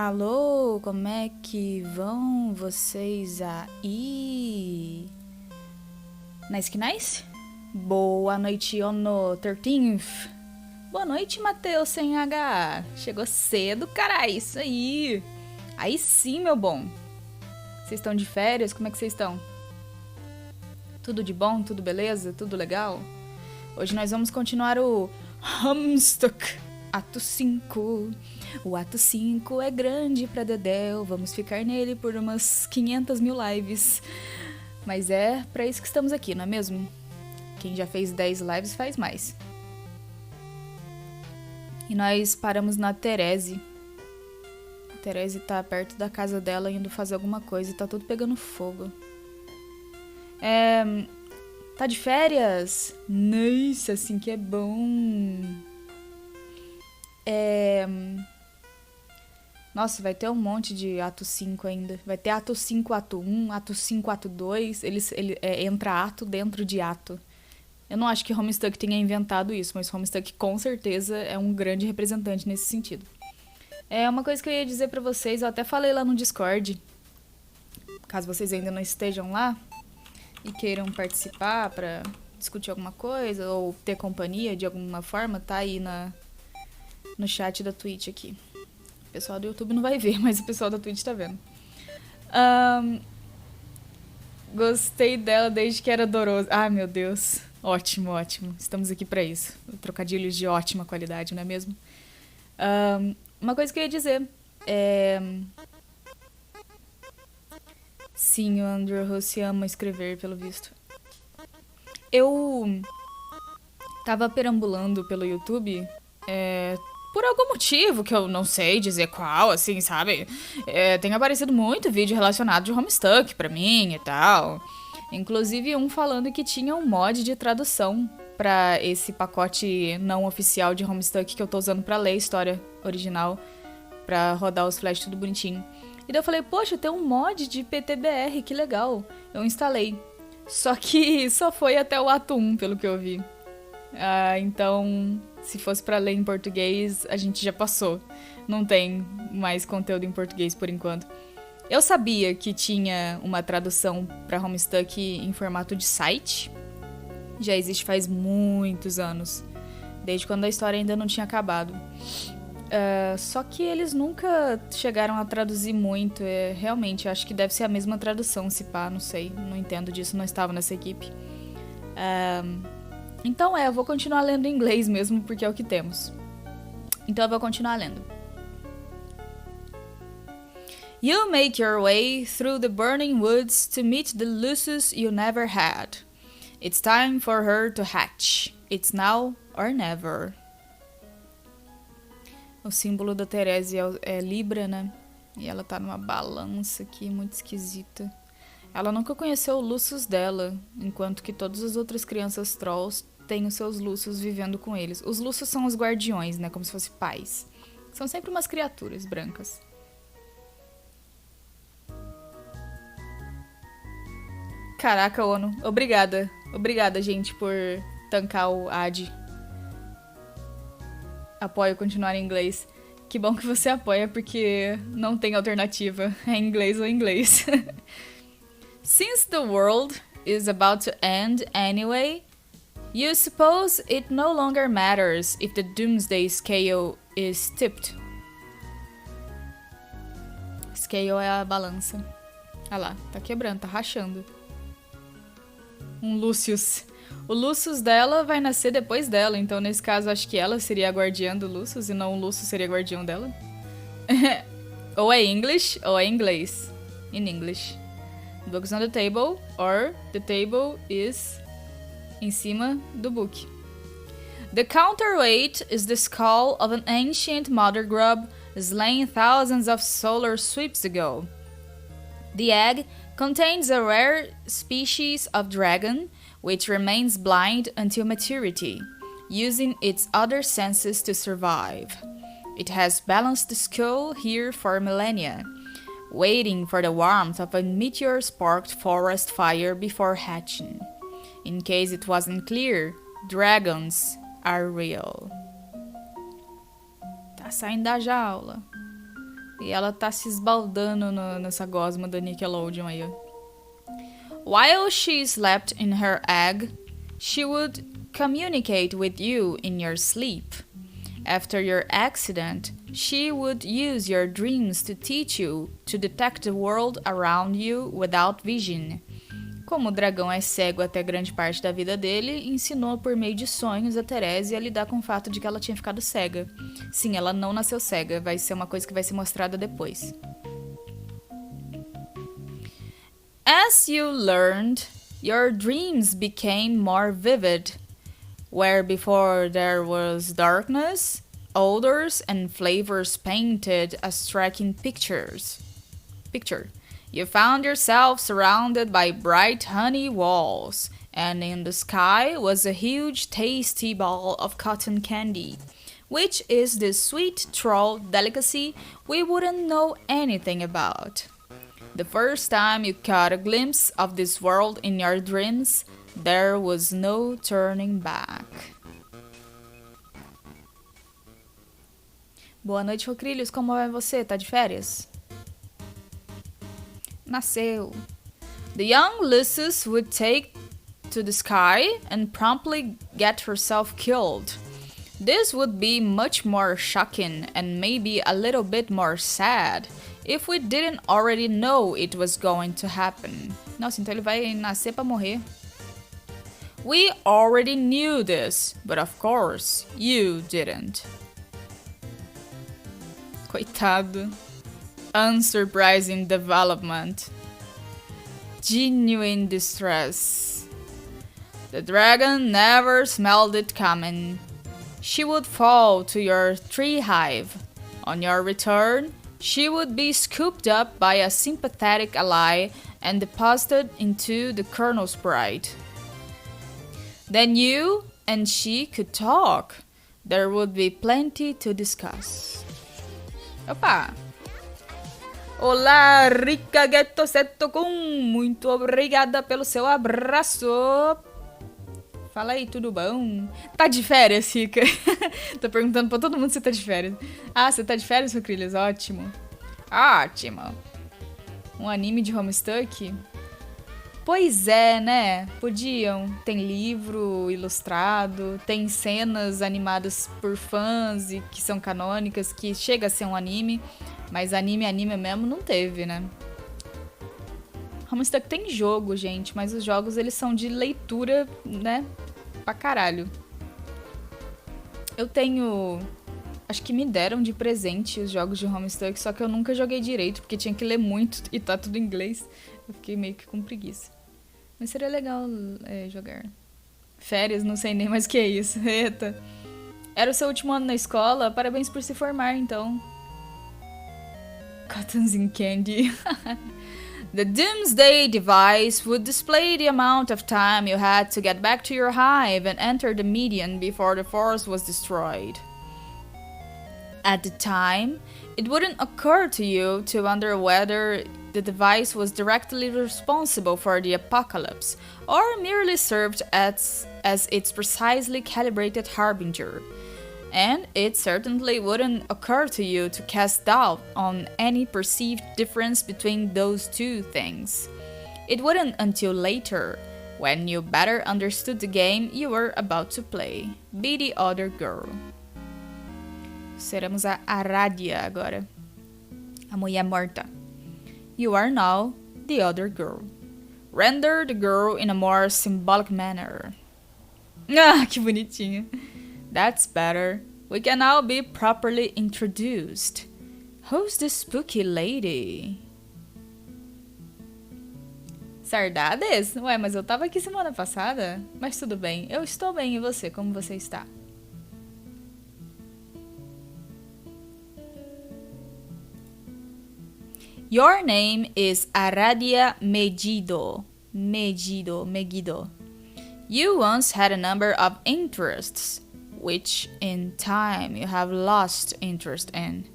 Alô, como é que vão vocês aí? Nice? Boa noite, Ono 13th. Boa noite, Matheus sem H. Chegou cedo, carai, isso aí. Aí sim, meu bom. Vocês estão de férias? Como é que vocês estão? Tudo de bom? Tudo beleza? Tudo legal? Hoje nós vamos continuar o HOMESTUCK, ato 5. O ato 5 é grande pra Dedéu, vamos ficar nele por umas 500 mil lives. Mas é pra isso que estamos aqui, não é mesmo? Quem já fez 10 lives faz mais. E nós paramos na Therese. A Therese tá perto da casa dela indo fazer alguma coisa e tá tudo pegando fogo. Tá de férias? Nossa, assim que é bom. Nossa, vai ter um monte de ato 5 ainda. Vai ter ato 5, ato 1, ato 5, ato 2. Entra ato dentro de ato. Eu não acho que HOMESTUCK tenha inventado isso, mas HOMESTUCK com certeza é um grande representante nesse sentido. É uma coisa que eu ia dizer pra vocês, eu até falei lá no Discord, caso vocês ainda não estejam lá e queiram participar pra discutir alguma coisa ou ter companhia de alguma forma, tá aí no chat da Twitch aqui. O pessoal do YouTube não vai ver, mas o pessoal da Twitch tá vendo. Gostei dela desde que era Doroso. Ah, meu Deus. Ótimo, ótimo. Estamos aqui pra isso. Trocadilhos de ótima qualidade, não é mesmo? Uma coisa que eu ia dizer é... Sim, o Andrew Rossi ama escrever, pelo visto. Eu tava perambulando pelo YouTube... por algum motivo que eu não sei dizer qual, assim, sabe? Tem aparecido muito vídeo relacionado de HOMESTUCK pra mim e tal. Inclusive um falando que tinha um mod de tradução pra esse pacote não oficial de HOMESTUCK que eu tô usando pra ler a história original, pra rodar os flash tudo bonitinho. E daí eu falei, poxa, tem um mod de PTBR, que legal. Eu instalei. Só que só foi até o ato 1, pelo que eu vi. Então... Se fosse pra ler em português, a gente já passou. Não tem mais conteúdo em português por enquanto. Eu sabia que tinha uma tradução pra HOMESTUCK em formato de site. Já existe faz muitos anos. Desde quando a história ainda não tinha acabado. Só que eles nunca chegaram a traduzir muito. Realmente, acho que deve ser a mesma tradução, se pá, não sei. Não entendo disso, não estava nessa equipe. Então eu vou continuar lendo em inglês mesmo, porque é o que temos. Então eu vou continuar lendo. You make your way through the burning woods to meet the Lucius you never had. It's time for her to hatch. It's now or never. O símbolo da Therese é Libra, né? E ela tá numa balança aqui, muito esquisita. Ela nunca conheceu o Lucius dela, enquanto que todas as outras crianças trolls têm os seus Lúcios vivendo com eles. Os Lúcios são os guardiões, né? Como se fossem pais. São sempre umas criaturas brancas. Caraca, Ono. Obrigada. Obrigada, gente, por tancar o AD. Apoio continuar em inglês. Que bom que você apoia, porque não tem alternativa. É inglês ou inglês. Since the world is about to end anyway... You suppose it no longer matters if the doomsday scale is tipped. Scale é a balança. Ah lá, tá quebrando, tá rachando. Um Lucius. O Lucius dela vai nascer depois dela, então nesse caso acho que ela seria a guardiã do Lucius e não o Lucius seria guardião dela. Ou é English ou é inglês. In English. Books on the table or the table is... em cima do book. The counterweight is the skull of an ancient mother grub slain thousands of solar sweeps ago. The egg contains a rare species of dragon which remains blind until maturity, using its other senses to survive. It has balanced the skull here for millennia, waiting for the warmth of a meteor-sparked forest fire before hatching. In case it wasn't clear, dragons are real. Tá saindo da jaula. E ela tá se esbaldando nessa gosma da Nickelodeon aí, ó. While she slept in her egg, she would communicate with you in your sleep. After your accident, she would use your dreams to teach you to detect the world around you without vision. Como o dragão é cego até grande parte da vida dele, ensinou por meio de sonhos a Therese a lidar com o fato de que ela tinha ficado cega. Sim, ela não nasceu cega, vai ser uma coisa que vai ser mostrada depois. As you learned, your dreams became more vivid. Where before there was darkness, odors and flavors painted a striking picture. You found yourself surrounded by bright honey walls, and in the sky was a huge tasty ball of cotton candy, which is the sweet troll delicacy we wouldn't know anything about. The first time you caught a glimpse of this world in your dreams, there was no turning back. Boa noite, Rocrilhos. Como vai você? Tá de férias? Nasceu. The young Lucius would take to the sky and promptly get herself killed. This would be much more shocking and maybe a little bit more sad if we didn't already know it was going to happen. Nossa, então ele vai nascer pra morrer. We already knew this, but of course, you didn't. Coitado. Unsurprising development. Genuine distress. The dragon never smelled it coming. She would fall to your tree hive. On your return, she would be scooped up by a sympathetic ally and deposited into the colonel's bride. Then you and she could talk. There would be plenty to discuss. Opa! Olá, Rica Ghetto Setocum! Muito obrigada pelo seu abraço! Fala aí, tudo bom? Tá de férias, Rica? Tô perguntando pra todo mundo se tá de férias. Ah, você tá de férias, Rocrilhas? Ótimo! Ótimo! Um anime de Homestuck? Pois é, né? Podiam. Tem livro ilustrado, tem cenas animadas por fãs e que são canônicas, que chega a ser um anime, mas anime mesmo não teve, né? Homestuck tem jogo, gente, mas os jogos eles são de leitura, né? Pra caralho. Eu tenho... Acho que me deram de presente os jogos de Homestuck, só que eu nunca joguei direito, porque tinha que ler muito e tá tudo em inglês. Eu fiquei meio que com preguiça. Mas seria legal jogar. Férias, não sei nem mais o que é isso. Eita. Era o seu último ano na escola? Parabéns por se formar, então. Cottons and candy. The Doomsday device would display the amount of time you had to get back to your hive and enter the median before the forest was destroyed. At the time, it wouldn't occur to you to wonder whether the device was directly responsible for the apocalypse, or merely served as its precisely calibrated harbinger. And it certainly wouldn't occur to you to cast doubt on any perceived difference between those two things. It wouldn't until later, when you better understood the game you were about to play. Be the other girl. Seremos a Aradia agora. A mulher morta. You are now the other girl. Render the girl in a more symbolic manner. Ah, que bonitinho. That's better. We can now be properly introduced. Who's this spooky lady? Sardades? Ué, mas eu tava aqui semana passada. Mas tudo bem. Eu estou bem, e você? Como você está? Your name is Aradia Megiddo. Megiddo. You once had a number of interests, which in time you have lost interest in.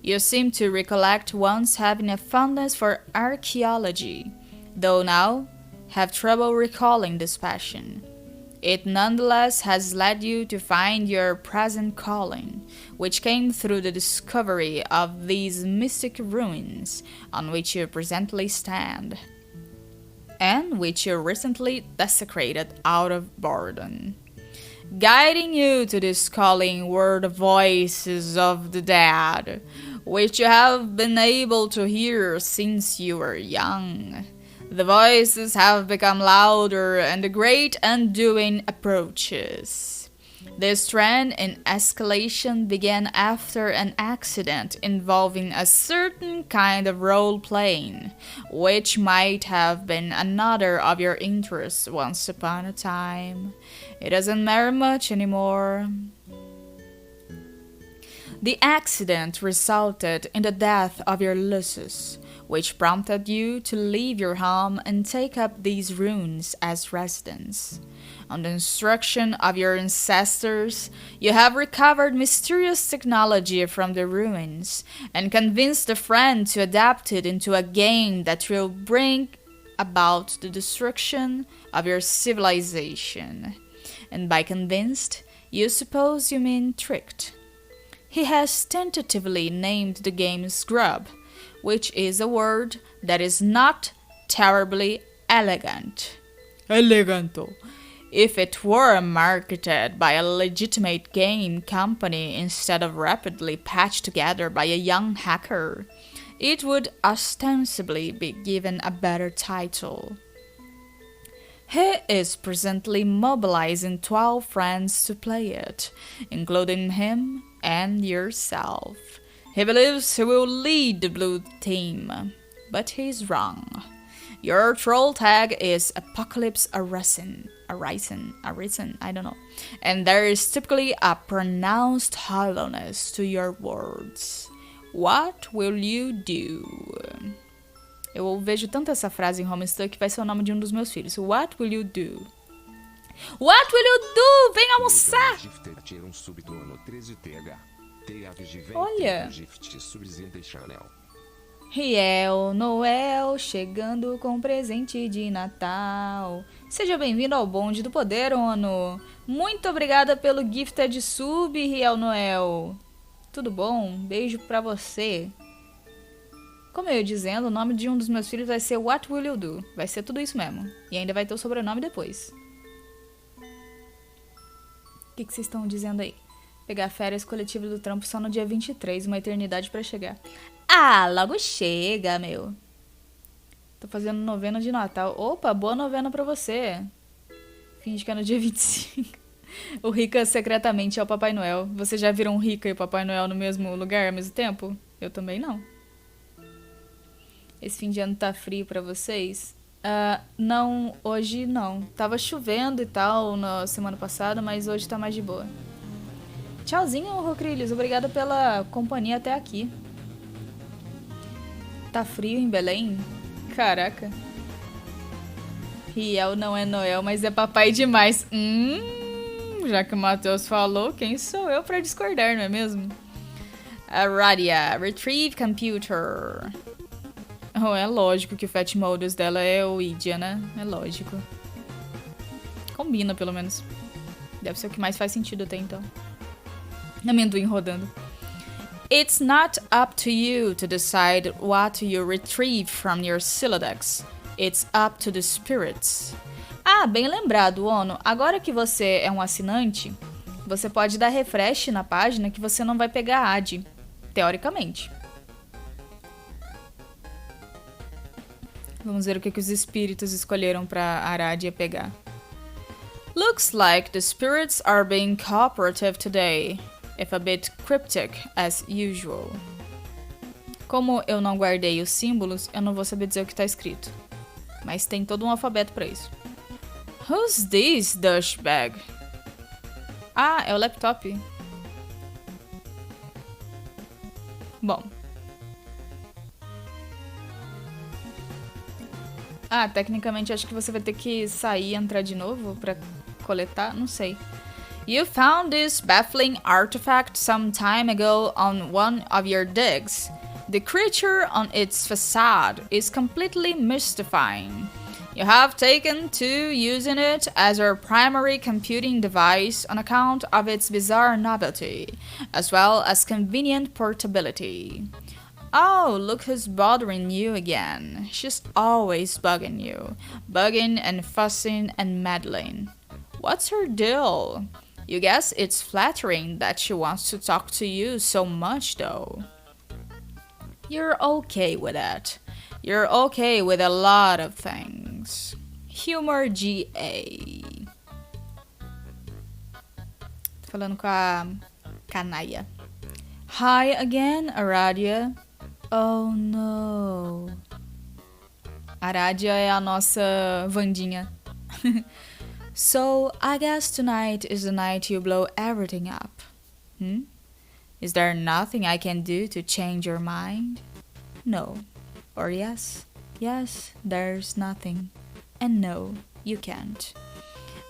You seem to recollect once having a fondness for archaeology, though now have trouble recalling this passion. it nonetheless has led you to find your present calling, which came through the discovery of these mystic ruins on which you presently stand, and which you recently desecrated out of boredom. Guiding you to this calling were the voices of the dead, which you have been able to hear since you were young. The voices have become louder, and the great undoing approaches. This trend in escalation began after an accident involving a certain kind of role-playing, which might have been another of your interests once upon a time. It doesn't matter much anymore. The accident resulted in the death of your Lucius, which prompted you to leave your home and take up these ruins as residence. On the instruction of your ancestors, you have recovered mysterious technology from the ruins and convinced a friend to adapt it into a game that will bring about the destruction of your civilization. And by convinced, you suppose you mean tricked. He has tentatively named the game Scrub, which is a word that is not terribly elegant. Eleganto. If it were marketed by a legitimate game company instead of rapidly patched together by a young hacker, it would ostensibly be given a better title. He is presently mobilizing 12 friends to play it, including him and yourself. He believes he will lead the blue team, but he's wrong. Your troll tag is Apocalypse Arisen, I don't know. And there is typically a pronounced hollowness to your words. What will you do? Eu vejo tanto essa frase em Homestuck que vai ser o nome de um dos meus filhos. What will you do? What will you do? Vem almoçar! Olha! Riel, Noel, chegando com presente de Natal. Seja bem-vindo ao Bonde do Poder, Ono. Muito obrigada pelo gifted sub, Riel Noel. Tudo bom? Beijo pra você. Como eu ia dizendo, o nome de um dos meus filhos vai ser What Will You Do? Vai ser tudo isso mesmo. E ainda vai ter o sobrenome depois. O que vocês estão dizendo aí? Pegar férias coletivas do trampo só no dia 23, uma eternidade pra chegar. Ah, logo chega, meu. Tô fazendo novena de Natal. Opa, boa novena pra você. Finge que é no dia 25. O Rica secretamente é o Papai Noel. Vocês já viram o Rica e o Papai Noel no mesmo lugar ao mesmo tempo? Eu também não. Esse fim de ano tá frio pra vocês? Não, hoje não. Tava chovendo e tal na semana passada, mas hoje tá mais de boa. Tchauzinho, Rocrilhos. Obrigada pela companhia até aqui. Tá frio em Belém? Caraca. Riel não é Noel, mas é papai demais. Já que o Matheus falou, quem sou eu pra discordar, não é mesmo? Radia, Retrieve Computer. Oh, é lógico que o Fat Modus dela é o Idia, né? É lógico. Combina, pelo menos. Deve ser o que mais faz sentido até então. Amendoim rodando. It's not up to you to decide what you retrieve from your Silodex. It's up to the spirits. Ah, bem lembrado, Ono. Agora que você é um assinante, você pode dar refresh na página que você não vai pegar AD. Teoricamente. Vamos ver o que os espíritos escolheram pra Aradia pegar. Looks like the spirits are being cooperative today, if a bit cryptic as usual. Como eu não guardei os símbolos, eu não vou saber dizer o que tá escrito. Mas tem todo um alfabeto pra isso. Who's this douchebag? Ah, é o laptop. Bom. Ah, tecnicamente acho que você vai ter que sair e entrar de novo pra coletar, não sei. You found this baffling artifact some time ago on one of your digs. The creature on its facade is completely mystifying. You have taken to using it as your primary computing device on account of its bizarre novelty, as well as convenient portability. Oh, look who's bothering you again. She's always bugging you. Bugging and fussing and meddling. What's her deal? You guess it's flattering that she wants to talk to you so much, though. You're okay with that. You're okay with a lot of things. Humor GA. Falando com a Canaya. Hi again, Aradia. Oh no. Aradia é a nossa Vandinha. So, I guess tonight is the night you blow everything up. Is there nothing I can do to change your mind? No. Or yes? Yes, there's nothing. And no, you can't.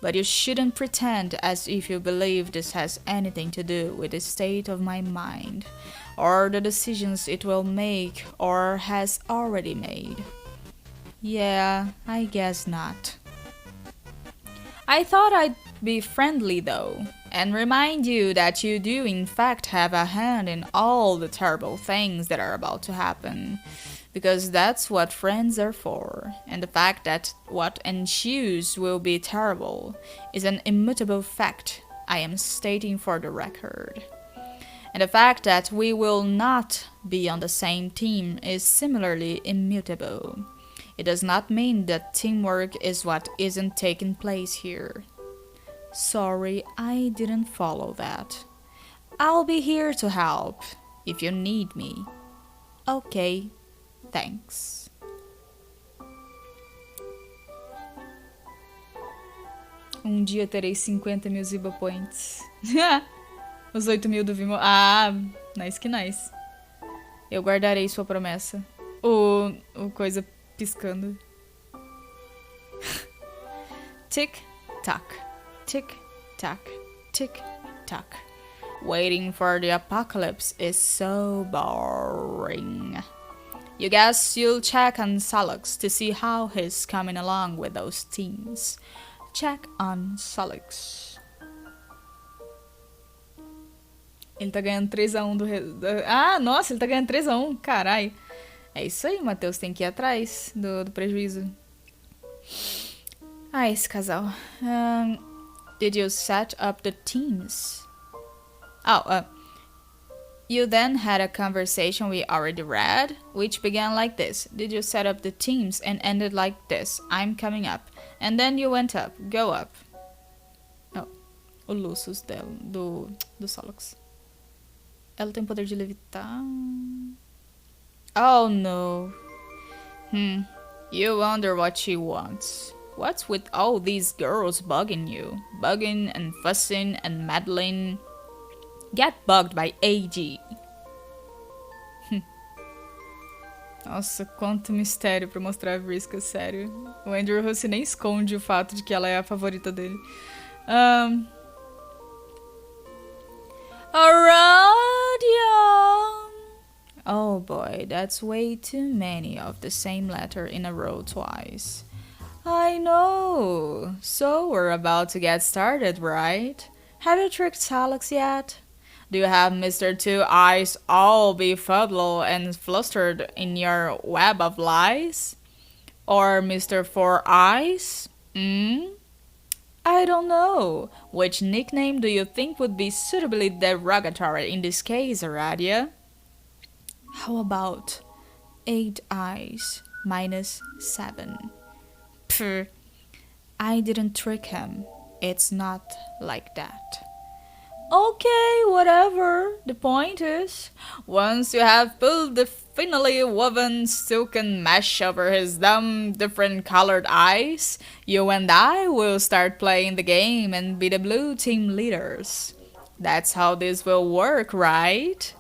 But you shouldn't pretend as if you believe this has anything to do with the state of my mind, or the decisions it will make or has already made. Yeah, I guess not. I thought I'd be friendly though, and remind you that you do in fact have a hand in all the terrible things that are about to happen, because that's what friends are for, and the fact that what ensues will be terrible is an immutable fact I am stating for the record. And the fact that we will not be on the same team is similarly immutable. It does not mean that teamwork is what isn't taking place here. Sorry, I didn't follow that. I'll be here to help, if you need me. Okay, thanks. Dia terei 50.000 Ziba Points. Os 8.000 do Vimo. Ah, nice que nice. Eu guardarei sua promessa. O coisa piscando. Tick tock, tick tock, tick tock. Waiting for the apocalypse is so boring. You guess you'll check on Solix to see how he's coming along with those teams. Check on Solix. Ele tá ganhando 3-1 Ah, nossa, ele tá ganhando 3-1. Carai. É isso aí, Matheus. Tem que ir atrás do prejuízo. Ah, esse casal. Did you set up the teams? You then had a conversation we already read, which began like this. Did you set up the teams and ended like this? I'm coming up. And then you went up. Go up. Oh, o Lucius dela, do Solix. Ela tem poder de levitar. Oh no. You wonder what she wants. What's with all these girls bugging you? Bugging and fussing and meddling. Get bugged by AG. Nossa, quanto mistério pra mostrar a Vriska, sério. O Andrew Hussey nem esconde o fato de que ela é a favorita dele. Aradia! Oh boy, that's way too many of the same letter in a row twice. I know. So we're about to get started, right? Have you tricked Salix yet? Do you have Mr. Two Eyes all befuddled and flustered in your web of lies? Or Mr. Four Eyes? I don't know. Which nickname do you think would be suitably derogatory in this case, Aradia? How about 8 eyes minus 7? Pfft, I didn't trick him. It's not like that. Okay, whatever. The point is, once you have pulled the finely woven silken mesh over his dumb, different colored eyes, you and I will start playing the game and be the blue team leaders. That's how this will work, right?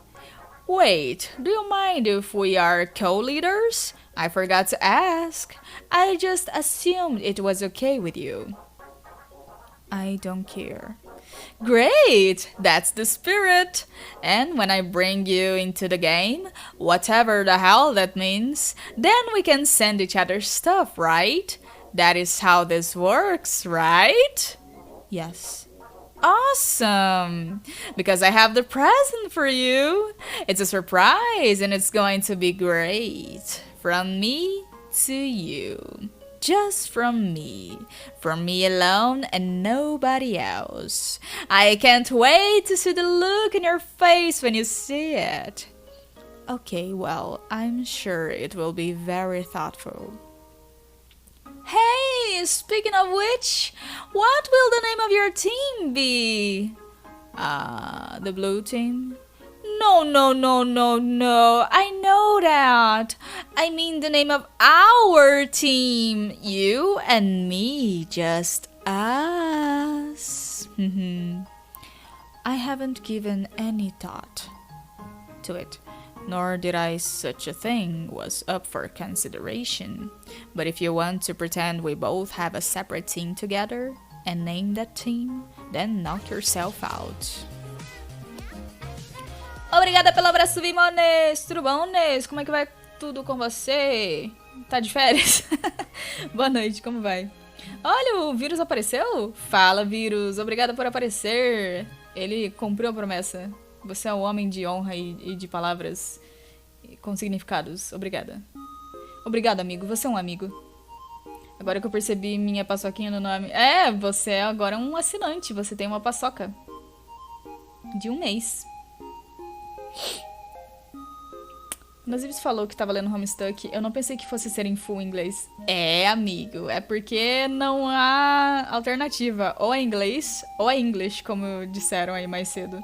Wait, do you mind if we are co-leaders? I forgot to ask. I just assumed it was okay with you. I don't care. Great! That's the spirit! And when I bring you into the game, whatever the hell that means, then we can send each other stuff, right? That is how this works, right? Yes. Awesome! Because I have the present for you. It's a surprise and it's going to be great. From me to you. Just from me alone and nobody else. I can't wait to see the look in your face when you see it. Okay, well, I'm sure it will be very thoughtful. Hey, speaking of which, what will the name of your team be? The blue team? No, I know that. I mean the name of our team. You and me, just us. I haven't given any thought to it, nor did I such a thing was up for consideration. But if you want to pretend we both have a separate team together and name that team, then knock yourself out. Obrigada pelo abraço, Vimones! Tudo bom, Nes? Como é que vai tudo com você? Tá de férias? Boa noite, como vai? Olha, o vírus apareceu? Fala, vírus! Obrigada por aparecer! Ele cumpriu a promessa. Você é um homem de honra e de palavras com significados. Obrigada. Obrigado, amigo. Você é um amigo. Agora que eu percebi minha paçoquinha no nome... É, você é agora um assinante. Você tem uma paçoca. De 1 mês. Quando a Zizibs falou que tava lendo HOMESTUCK, eu não pensei que fosse ser em full inglês. É, amigo. É porque não há alternativa. Ou é inglês, ou é English, como disseram aí mais cedo.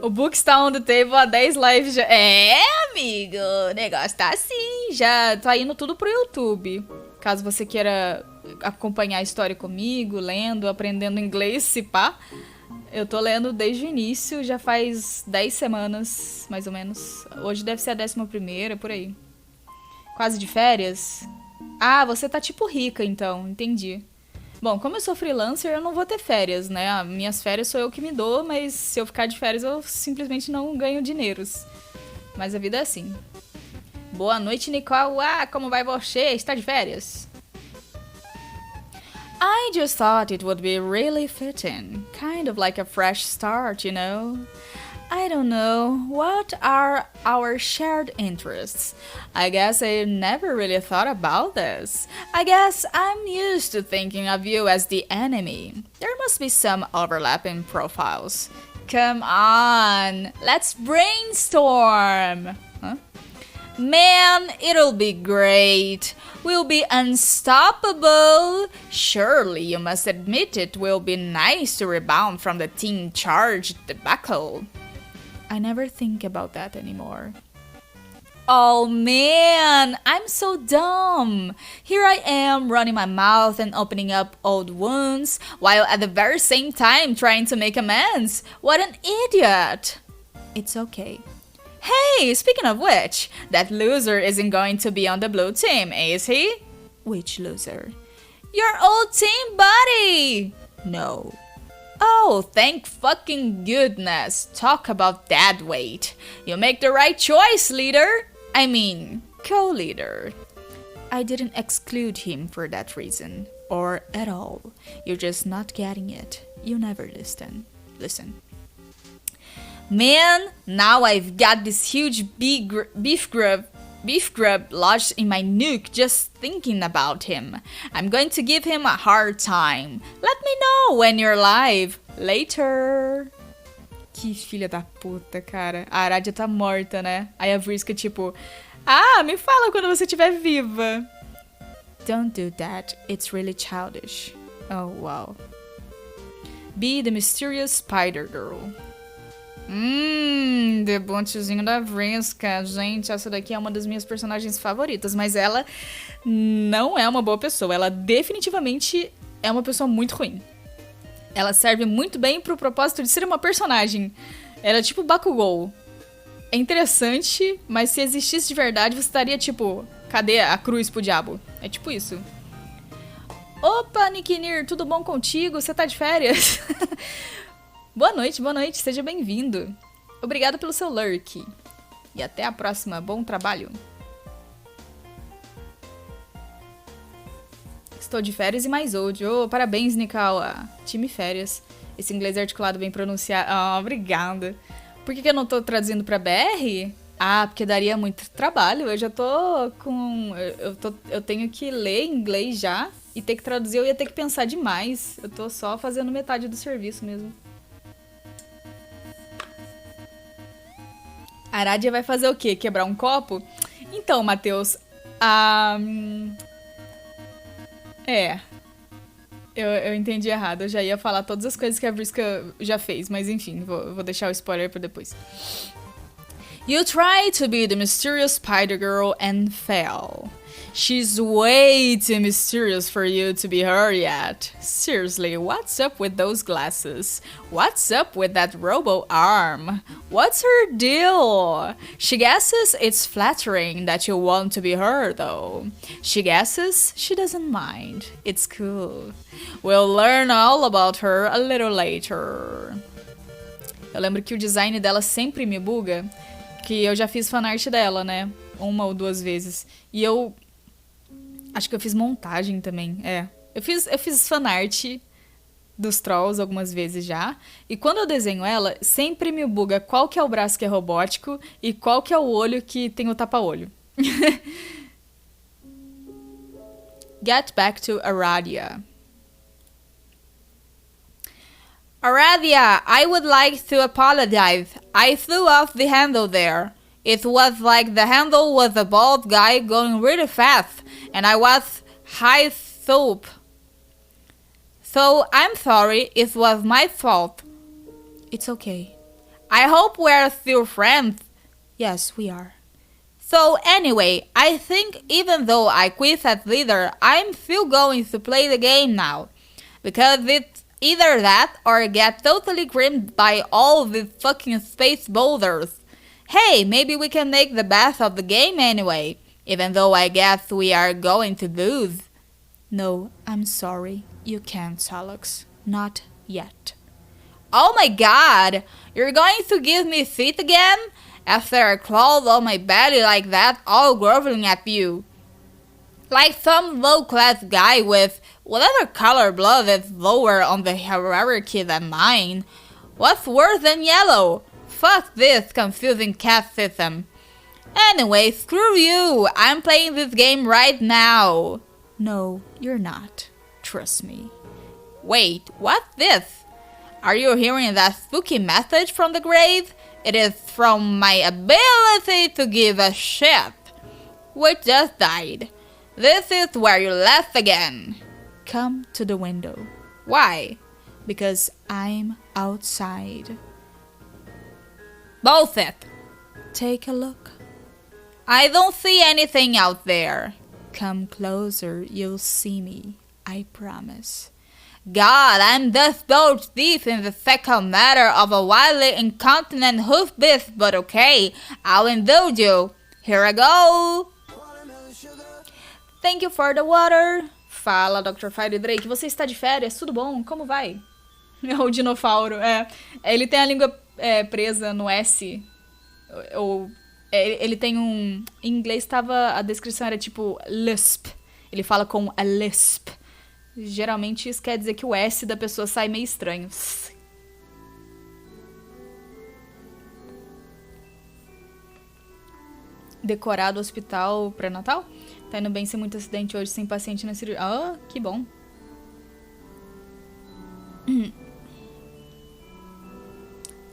O book está on the table há 10 lives já. É, amigo. O negócio tá assim. Já tá indo tudo pro YouTube. Caso você queira acompanhar a história comigo, lendo, aprendendo inglês, se pá. Eu tô lendo desde o início, já faz 10 semanas, mais ou menos. Hoje deve ser a 11ª, por aí. Quase de férias. Ah, você tá tipo rica, então. Entendi. Bom, como eu sou freelancer, eu não vou ter férias, né? Minhas férias sou eu que me dou, mas se eu ficar de férias, eu simplesmente não ganho dinheiros. Mas a vida é assim. Boa noite, Nicole. Ah, como vai você? Está de férias? I just thought it would be really fitting. Kind of like a fresh start, you know? I don't know. What are our shared interests? I guess I never really thought about this. I guess I'm used to thinking of you as the enemy. There must be some overlapping profiles. Come on, let's brainstorm. Huh? Man, it'll be great. We'll be unstoppable. Surely you must admit it will be nice to rebound from the team charge debacle. I never think about that anymore. Oh man, I'm so dumb. Here I am running my mouth and opening up old wounds, while at the very same time trying to make amends. What an idiot. It's okay. Hey, speaking of which, that loser isn't going to be on the blue team, is he? Which loser? Your old team buddy! No. Oh, thank fucking goodness. Talk about dead weight. You make the right choice, leader. I mean, co-leader. I didn't exclude him for that reason. Or at all. You're just not getting it. You never listen. Man, now I've got this huge beef grub lodged in my nuke just thinking about him. I'm going to give him a hard time. Let me know when you're live. Later. Que filha da puta, cara. A Aradia tá morta, né? Aí a Vriska tipo... Ah, me fala quando você estiver viva. Don't do that. It's really childish. Oh, wow. Be the mysterious spider girl. Debutzinho da Vriska. Gente, essa daqui é uma das minhas personagens favoritas, mas ela não é uma boa pessoa. Ela definitivamente é uma pessoa muito ruim. Ela serve muito bem pro propósito de ser uma personagem. Ela é tipo Bakugou. É interessante, mas se existisse de verdade, você estaria tipo... Cadê a cruz pro diabo? É tipo isso. Opa, Nikinir, tudo bom contigo? Você tá de férias? Boa noite, seja bem-vindo. Obrigado pelo seu lurk. E até a próxima, bom trabalho. Tô de férias e mais hoje. Ô, parabéns, Nikawa. Time férias. Esse inglês articulado bem pronunciado. Ah, obrigada. Por que eu não tô traduzindo pra BR? Ah, porque daria muito trabalho. Eu já tô com... Eu tenho que ler inglês já e ter que traduzir. Eu ia ter que pensar demais. Eu tô só fazendo metade do serviço mesmo. A Aradia vai fazer o quê? Quebrar um copo? Então, Matheus... Eu entendi errado. Eu já ia falar todas as coisas que a Vriska já fez. Mas enfim, vou deixar o spoiler pra depois. You tried to be the mysterious spider girl and fell. She's way too mysterious for you to be her yet. Seriously, what's up with those glasses? What's up with that robo arm? What's her deal? She guesses it's flattering that you want to be her, though. She guesses she doesn't mind. It's cool. We'll learn all about her a little later. Eu lembro que o design dela sempre me buga, que eu já fiz fanart dela, né? 1 ou 2 vezes. E eu... acho que eu fiz montagem também, Eu fiz fanart dos trolls algumas vezes já. E quando eu desenho ela, sempre me buga qual que é o braço que é robótico e qual que é o olho que tem o tapa-olho. Get back to Aradia. Aradia, I would like to apologize. I threw off the handle there. It was like the handle was a bald guy going really fast, and I was high soap. So I'm sorry, it was my fault. It's okay. I hope we're still friends. Yes, we are. So anyway, I think even though I quit as leader, I'm still going to play the game now. Because it's either that or get totally grimed by all these fucking space boulders. Hey, maybe we can make the best of the game anyway, even though I guess we are going to lose. No, I'm sorry. You can't, Salux. Not yet. Oh my god! You're going to give me feet again? After I crawled on my belly like that, all groveling at you. Like some low-class guy with whatever color blood is lower on the hierarchy than mine. What's worse than yellow? Fuck this confusing caste system. Anyway, screw you! I'm playing this game right now. No, you're not. Trust me. Wait, what's this? Are you hearing that spooky message from the grave? It is from my ability to give a shit, which just died. This is where you left again. Come to the window. Why? Because I'm outside. Bullshit. Take a look. I don't see anything out there. Come closer, you'll see me. I promise. God, I'm just so deep in the fecal matter of a wildly incontinent hoofbeast, but okay, I'll indulge you. Here I go. Thank you for the water. Fala, Dr. Fire Drake. Você está de férias? Tudo bom? Como vai? O dinossauro, ele tem a língua presa no S. Ele tem um... Em inglês a descrição era tipo lisp. Ele fala com a lisp. Geralmente isso quer dizer que o S da pessoa sai meio estranho. Decorado hospital pré-natal? Tá indo bem sem muito acidente hoje, sem paciente na cirurgia. Ah, que bom.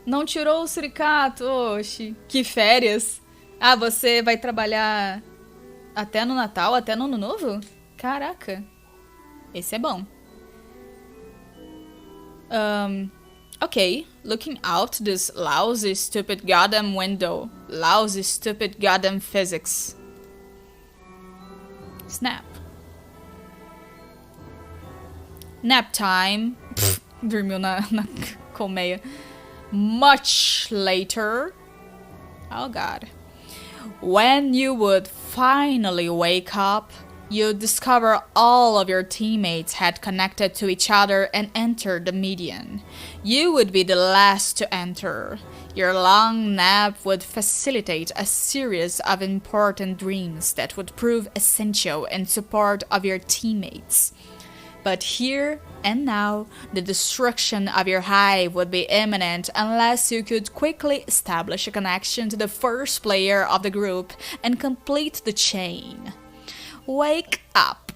Não tirou o suricato, oxi. Que férias. Ah, você vai trabalhar até no Natal, até no Ano Novo? Caraca. Esse é bom. Okay. Looking out this lousy, stupid goddamn window. Lousy, stupid goddamn physics. Snap. Nap time. Dormiu na colmeia. Much later. Oh god. When you would finally wake up, you'd discover all of your teammates had connected to each other and entered the median. You would be the last to enter. Your long nap would facilitate a series of important dreams that would prove essential in support of your teammates. But here and now, the destruction of your hive would be imminent unless you could quickly establish a connection to the first player of the group and complete the chain. Wake up.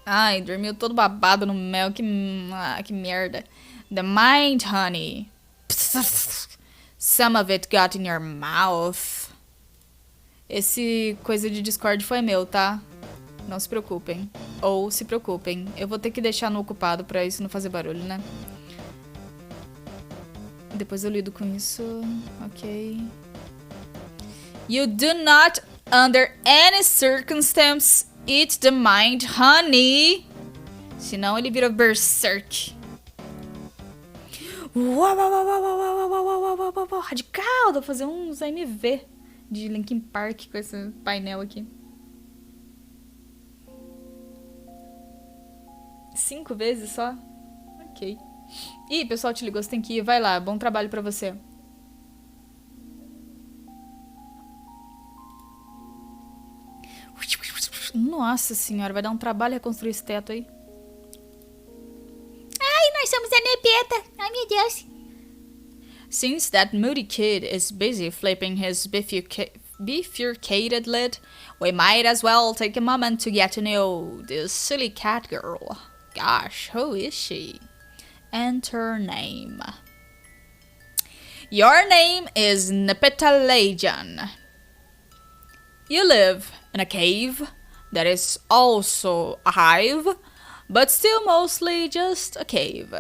Ai, dormiu todo babado no mel, que merda. The mind, honey. Some of it got in your mouth. Esse coisa de Discord foi meu, tá? Não se preocupem. Ou se preocupem. Eu vou ter que deixar no ocupado pra isso não fazer barulho, né? Depois eu lido com isso. Ok. You do not, under any circumstance, eat the mind, honey. Senão ele vira berserk. Uau, radical! Dá pra fazer uns AMV de Linkin Park com esse painel aqui. 5 vezes só? Ok. Ih, pessoal, te ligou, você tem que ir. Vai lá, bom trabalho pra você. Nossa senhora, vai dar um trabalho reconstruir esse teto aí. Ai, nós somos a Nepeta. Ai, meu Deus. Since that moody kid is busy flipping his bifurcated lid, we might as well take a moment to get to know this silly cat girl. Gosh, who is she? Enter name. Your name is Nepetalajan. You live in a cave that is also a hive, but still mostly just a cave.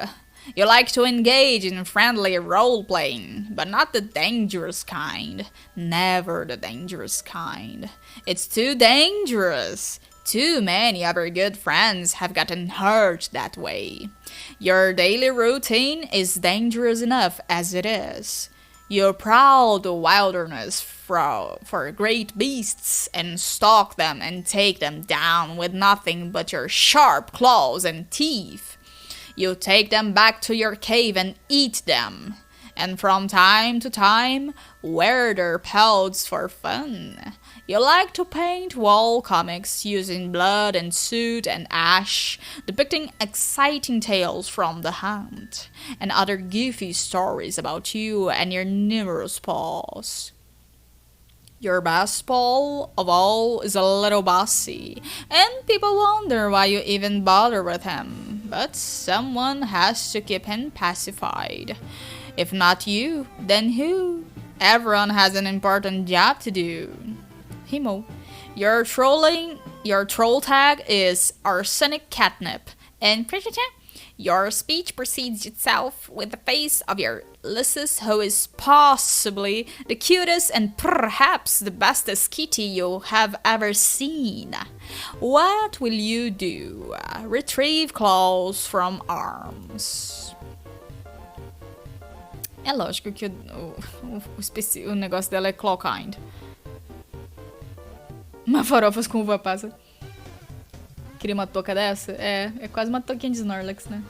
You like to engage in friendly role-playing, but not the dangerous kind. Never the dangerous kind. It's too dangerous. Too many of your good friends have gotten hurt that way. Your daily routine is dangerous enough as it is. You prowl the wilderness for great beasts and stalk them and take them down with nothing but your sharp claws and teeth. You take them back to your cave and eat them, and from time to time wear their pelts for fun. You like to paint wall comics using blood and soot and ash, depicting exciting tales from the hunt, and other goofy stories about you and your numerous paws. Your best paw of all is a little bossy, and people wonder why you even bother with him. But someone has to keep him pacified. If not you, then who? Everyone has an important job to do. Himo. Your troll tag is arsenic catnip, and your speech precedes itself with the face of your Ulysses, who is possibly the cutest and perhaps the bestest kitty you have ever seen. What will you do? Retrieve claws from arms. É lógico que o negócio dela é claw kind. Uma farofas com uva passa. Queria uma touca dessa? É quase uma touquinha de Snorlax, né?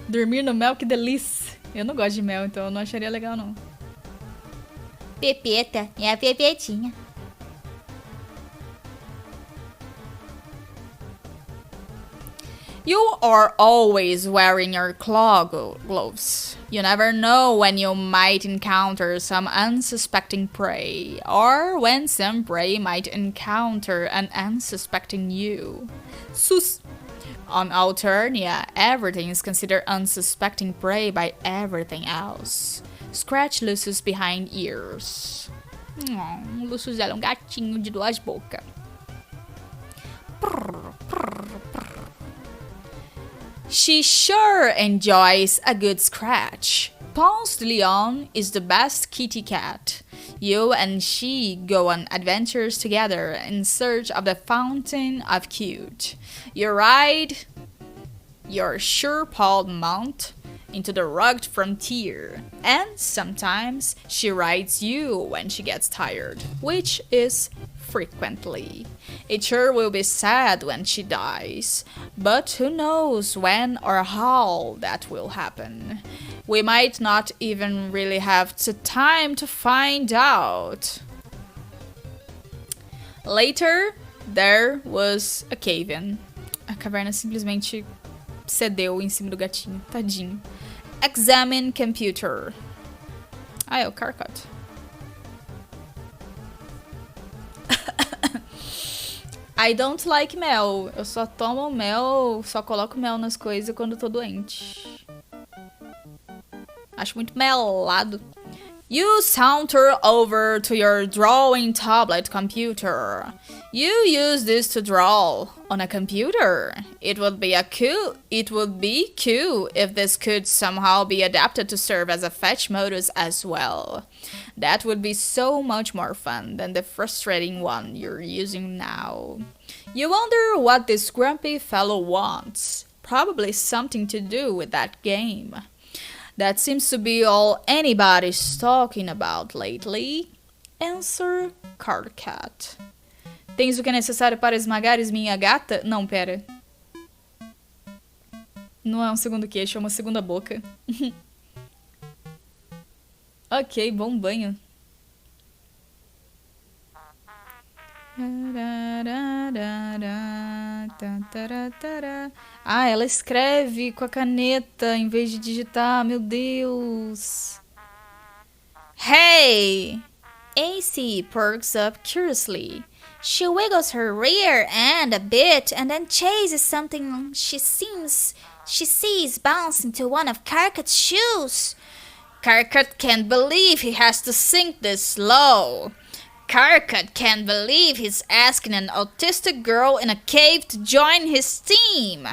Dormir no mel, que delícia. Eu não gosto de mel, então eu não acharia legal, não. Pepeta, é a Pepetinha. You are always wearing your claw gloves. You never know when you might encounter some unsuspecting prey, or when some prey might encounter an unsuspecting you. Sus! On Alternia, everything is considered unsuspecting prey by everything else. Scratch Lucius behind ears. Lucius é um gatinho de 2 bocas. She sure enjoys a good scratch. Ponce de Leon is the best kitty cat. You and she go on adventures together in search of the fountain of cute. You ride your sure-pawed mount into the rugged frontier, and sometimes she rides you when she gets tired, which is frequently. It sure will be sad when she dies, but who knows when or how that will happen. We might not even really have the time to find out. Later, there was a cave-in. A caverna simplesmente cedeu em cima do gatinho. Tadinho. Examine computer. Ah, é o Carcut. I don't like mel. Eu só tomo mel, só coloco mel nas coisas quando eu tô doente. Acho muito melado. You saunter over to your drawing tablet computer. You use this to draw on a computer. It would be cool if this could somehow be adapted to serve as a fetch modus as well. That would be so much more fun than the frustrating one you're using now. You wonder what this grumpy fellow wants. Probably something to do with that game. That seems to be all anybody's talking about lately. Answer, Carcat. Tens o que é necessário para esmagares minha gata? Não, pera. Não é um segundo queixo, é uma segunda boca. Ok, bom banho. Ah, ela escreve com a caneta em vez de digitar. Meu Deus. Hey! AC perks up curiously. She wiggles her rear end a bit and then chases something she sees bounce into one of Carcat's shoes. Carcat can't believe he has to sink this slow. Carcat can't believe he's asking an autistic girl in a cave to join his team.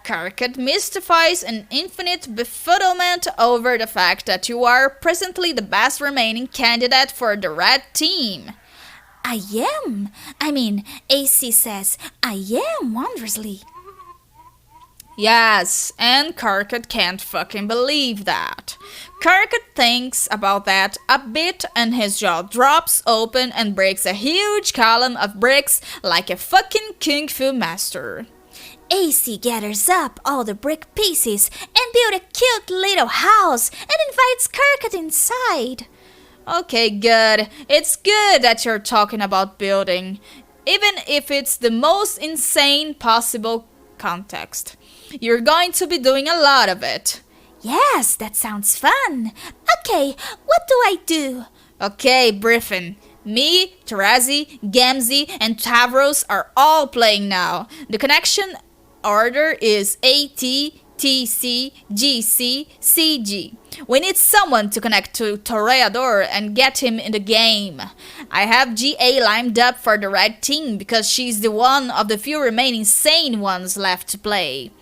Carcat mystifies an infinite befuddlement over the fact that you are presently the best remaining candidate for the red team. I am. AC says, I am wondrously. Yes, and Carcat can't fucking believe that. Carcat thinks about that a bit and his jaw drops open and breaks a huge column of bricks like a fucking kung fu master. AC gathers up all the brick pieces and builds a cute little house and invites Carcat inside. Okay, good. It's good that you're talking about building, even if it's the most insane possible context. You're going to be doing a lot of it. Yes, that sounds fun. Okay, what do I do? Okay, Briffin. Me, Tarazi, Gamzee, and Tavros are all playing now. The connection order is AT, TC, GC, CG. We need someone to connect to Toreador and get him in the game. I have GA lined up for the red team because she's the one of the few remaining sane ones left to play.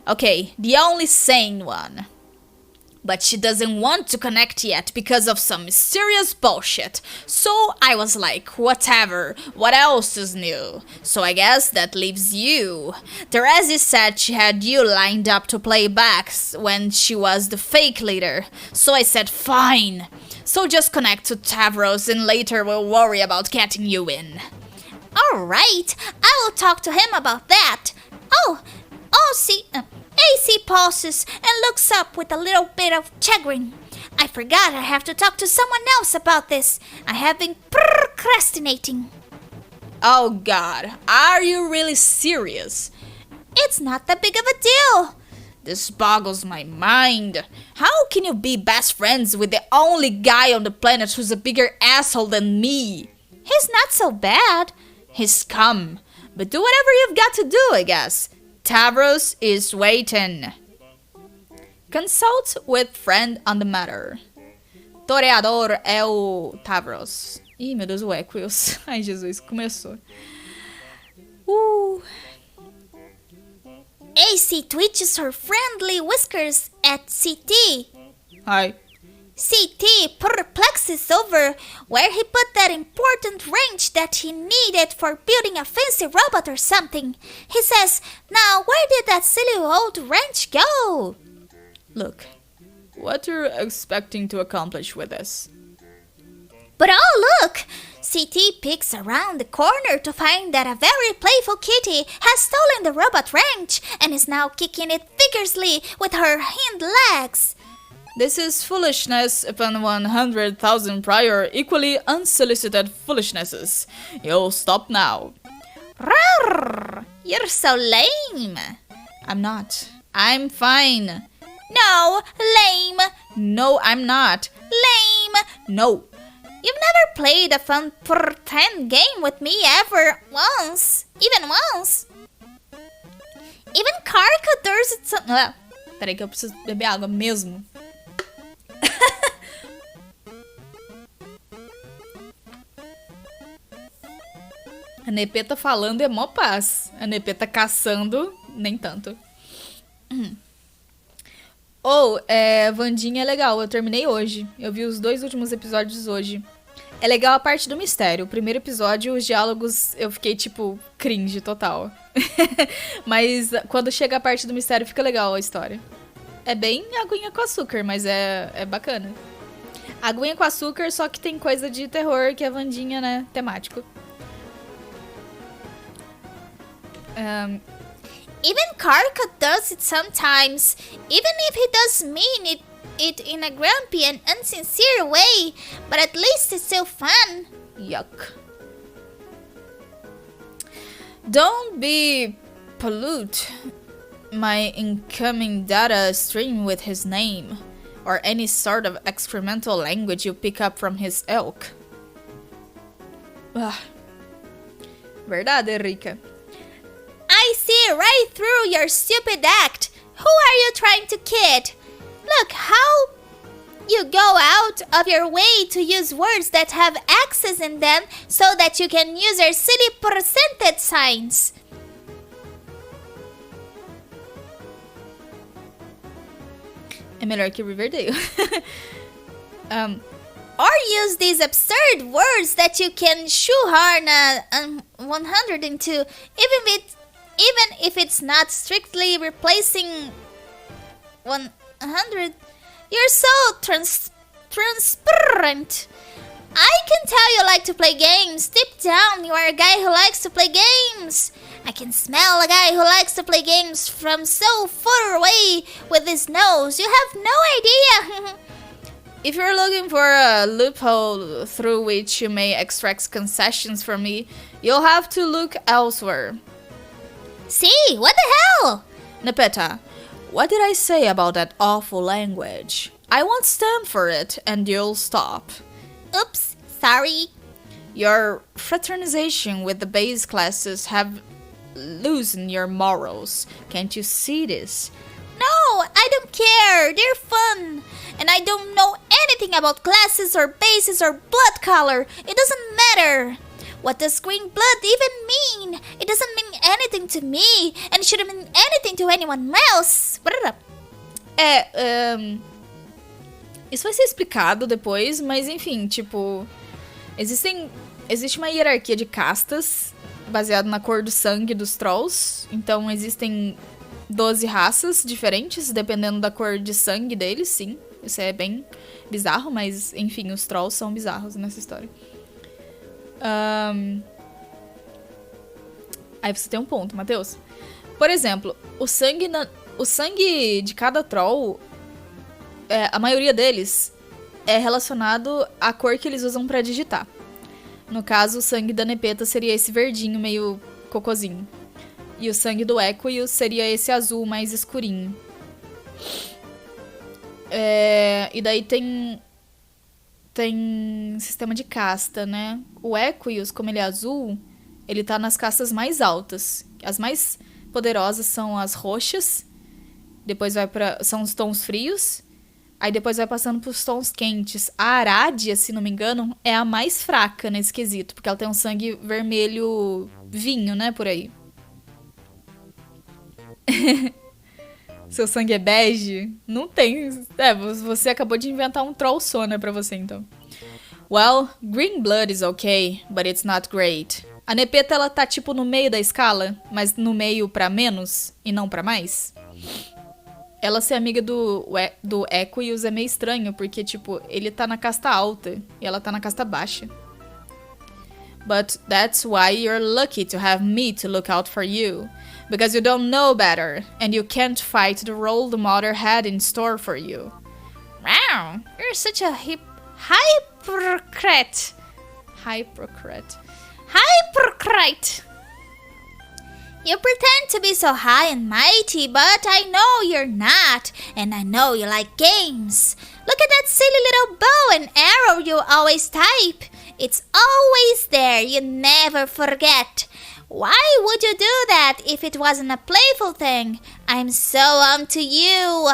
Okay, the only sane one. But she doesn't want to connect yet because of some mysterious bullshit. So I was like, whatever, what else is new? So I guess that leaves you. Therese said she had you lined up to play back when she was the fake leader. So I said, fine. So just connect to Tavros and later we'll worry about getting you in. Alright, I will talk to him about that. AC pauses and looks up with a little bit of chagrin. I forgot I have to talk to someone else about this. I have been procrastinating. Oh God, are you really serious? It's not that big of a deal. This boggles my mind. How can you be best friends with the only guy on the planet who's a bigger asshole than me? He's not so bad. He's scum. But do whatever you've got to do, I guess. Tavros is waiting. Consult with friend on the matter. Toreador é o Tavros. Ih, meu Deus, o Equios. Ai, Jesus, começou. AC twitches her friendly whiskers at CT. Hi. CT perplexes over where he put that important wrench that he needed for building a fancy robot or something. He says, now where did that silly old wrench go? Look, what you're expecting to accomplish with this? But oh look! CT peeks around the corner to find that a very playful kitty has stolen the robot wrench and is now kicking it vigorously with her hind legs. This is foolishness upon 100,000 prior equally unsolicited foolishnesses. You'll stop now. Rawr, you're so lame. I'm not. I'm fine. No, lame. No, I'm not. Lame. No. You've never played a fun pretend game with me ever once. Even once. Even caricatures... Peraí que eu preciso beber água mesmo. A Nepê tá falando é mó paz. A Nepê tá caçando, nem tanto. Wandinha é legal, eu terminei hoje. Eu vi os 2 últimos episódios hoje. É legal a parte do mistério. O primeiro episódio, os diálogos, eu fiquei, tipo, cringe total. Mas quando chega a parte do mistério, fica legal a história. É bem aguinha com açúcar, mas é bacana. Aguinha com açúcar, só que tem coisa de terror, que é Wandinha, né, temático. Even Karka does it sometimes, even if he does mean it in a grumpy and insincere way, but at least it's still fun. Yuck. Don't pollute my incoming data stream with his name, or any sort of excremental language you pick up from his ilk. Verdade, Erika. I see right through your stupid act. Who are you trying to kid? Look how you go out of your way to use words that have X's in them so that you can use your silly percentage signs. É melhor que Riverdale. Or use these absurd words that you can shoehorn a 100 into, even if it's not strictly replacing 100. You're so transparent. I can tell you like to play games. Deep down, you are a guy who likes to play games. I can smell a guy who likes to play games from so far away with his nose. You have no idea. If you're looking for a loophole through which you may extract concessions from me, you'll have to look elsewhere. See, what the hell? Nepeta, what did I say about that awful language? I won't stand for it, and you'll stop. Oops, sorry. Your fraternization with the base classes have loosened your morals. Can't you see this? No, I don't care. They're fun. And I don't know anything about classes or bases or blood color. It doesn't matter. What does green blood even mean? It doesn't mean anything to me. And it shouldn't mean anything to anyone else. Isso vai ser explicado depois, mas enfim, tipo... Existe uma hierarquia de castas baseado na cor do sangue dos trolls. Então existem 12 raças diferentes, dependendo da cor de sangue deles, sim. Isso é bem bizarro, mas enfim, os trolls são bizarros nessa história. Aí você tem um ponto, Matheus. Por exemplo, o sangue de cada troll, a maioria deles é relacionado à cor que eles usam pra digitar. No caso, o sangue da Nepeta seria esse verdinho meio cocozinho. E o sangue do Equius seria esse azul mais escurinho. E daí tem sistema de casta, né? O Equius, como ele é azul, ele tá nas castas mais altas. As mais poderosas são as roxas, depois são os tons frios, aí depois vai passando pros tons quentes. A Aradia, se não me engano, é a mais fraca nesse quesito, porque ela tem um sangue vermelho vinho, né, por aí. Seu sangue é bege? Não tem. Você acabou de inventar um troll sonar pra você, então. Well, green blood is okay, but it's not great. A Nepeta, ela tá tipo no meio da escala, mas no meio pra menos e não pra mais. Ela ser amiga do Equius é meio estranho, porque, tipo, ele tá na casta alta e ela tá na casta baixa. But that's why you're lucky to have me to look out for you. Because you don't know better, and you can't fight the role the mother had in store for you. Wow, you're such a hypocrite. Hypocrite. Hypocrite. You pretend to be so high and mighty, but I know you're not, and I know you like games. Look at that silly little bow and arrow you always type. It's always there, you never forget. Why would you do that if it wasn't a playful thing? I'm so onto you.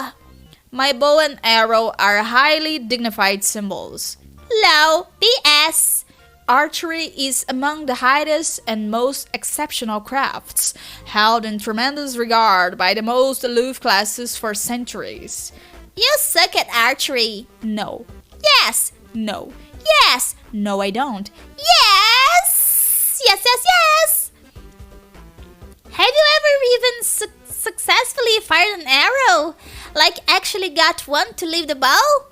My bow and arrow are highly dignified symbols. Low BS. Archery is among the highest and most exceptional crafts, held in tremendous regard by the most aloof classes for centuries. You suck at archery. No. Yes. No. Yes. No, I don't. Yes. Yes, yes, yes. Have you ever even successfully fired an arrow? Like actually got one to leave the bow?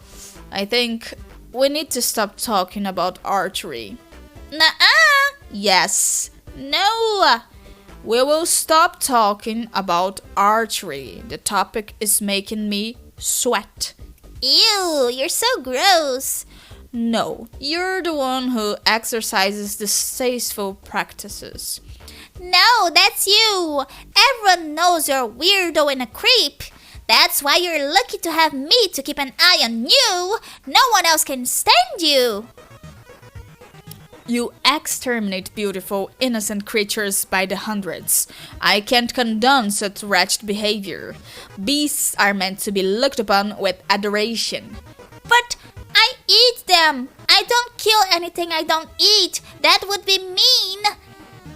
I think we need to stop talking about archery. Nuh-uh. Yes. No. We will stop talking about archery. The topic is making me sweat. Ew, you're so gross. No, you're the one who exercises distasteful practices. No, that's you. Everyone knows you're a weirdo and a creep. That's why you're lucky to have me to keep an eye on you. No one else can stand you. You exterminate beautiful, innocent creatures by the hundreds. I can't condone such wretched behavior. Beasts are meant to be looked upon with adoration. But I eat them. I don't kill anything I don't eat. That would be mean.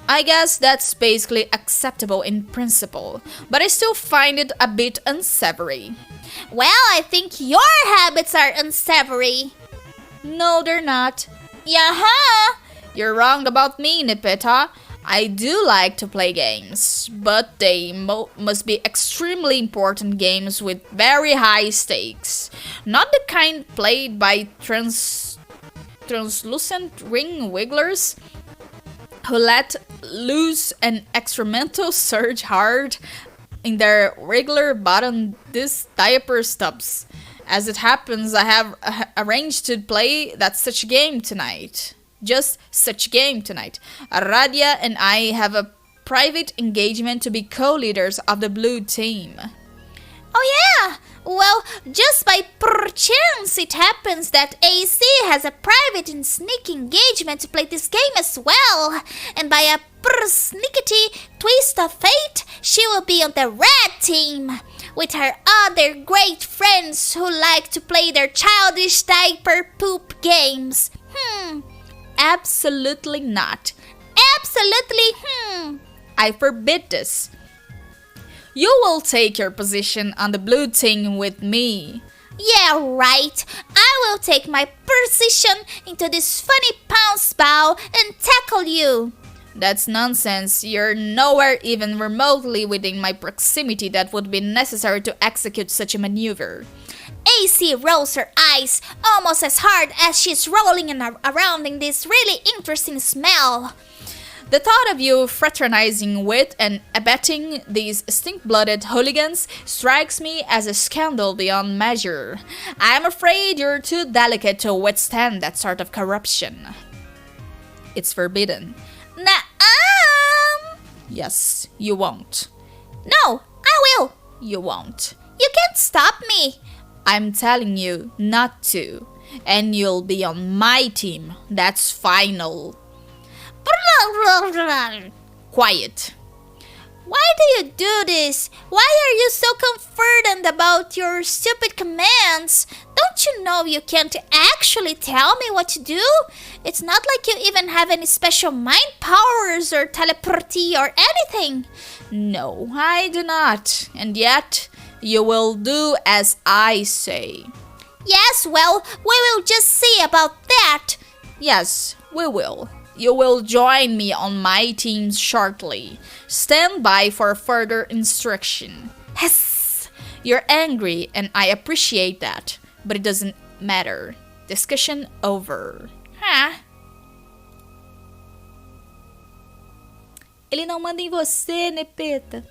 I guess that's basically acceptable in principle, but I still find it a bit unsavory. Well, I think your habits are unsavory. No, they're not. Yaha! You're wrong about me, Nipeta. I do like to play games, but they must be extremely important games with very high stakes. Not the kind played by translucent ring wigglers who let loose an excremental surge hard in their regular bottom this diaper stubs. As it happens, I have arranged to play that such game tonight. Just such game tonight. Aradia and I have a private engagement to be co-leaders of the blue team. Oh yeah! Well, just by perchance it happens that AC has a private and sneaky engagement to play this game as well. And by a persnickety twist of fate, she will be on the red team with her other great friends who like to play their childish diaper poop games. Absolutely not. Absolutely, I forbid this. You will take your position on the blue team with me. Yeah, right. I will take my position into this funny pounce bow and tackle you. That's nonsense. You're nowhere even remotely within my proximity that would be necessary to execute such a maneuver. AC rolls her eyes almost as hard as she's rolling around in this really interesting smell. The thought of you fraternizing with and abetting these stink-blooded hooligans strikes me as a scandal beyond measure. I'm afraid you're too delicate to withstand that sort of corruption. It's forbidden. Nuh-uh. Yes, you won't. No, I will. You won't. You can't stop me. I'm telling you not to. And you'll be on my team. That's final. Quiet. Why do you do this? Why are you so confident about your stupid commands? Don't you know you can't actually tell me what to do? It's not like you even have any special mind powers or telepathy or anything. No, I do not. And yet, you will do as I say. Yes, well, we will just see about that. Yes, we will. You will join me on my team shortly. Stand by for further instruction. Yes. You're angry and I appreciate that, but it doesn't matter. Discussion over. Ele não manda em você, Nepeta.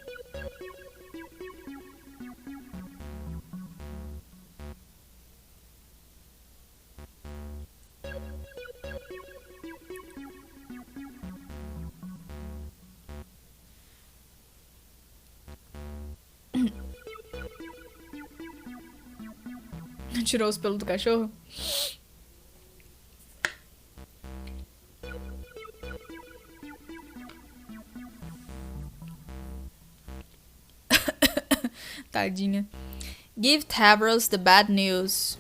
Tirou os pelos do cachorro? Tadinha. Give Tavros the bad news.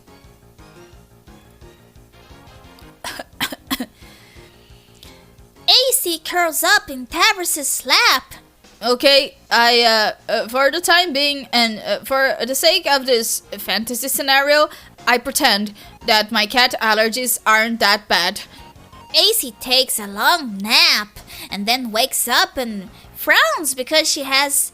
AC curls up in Tavros' lap. Okay, for the time being, and for the sake of this fantasy scenario, I pretend that my cat allergies aren't that bad. AC takes a long nap and then wakes up and frowns because she has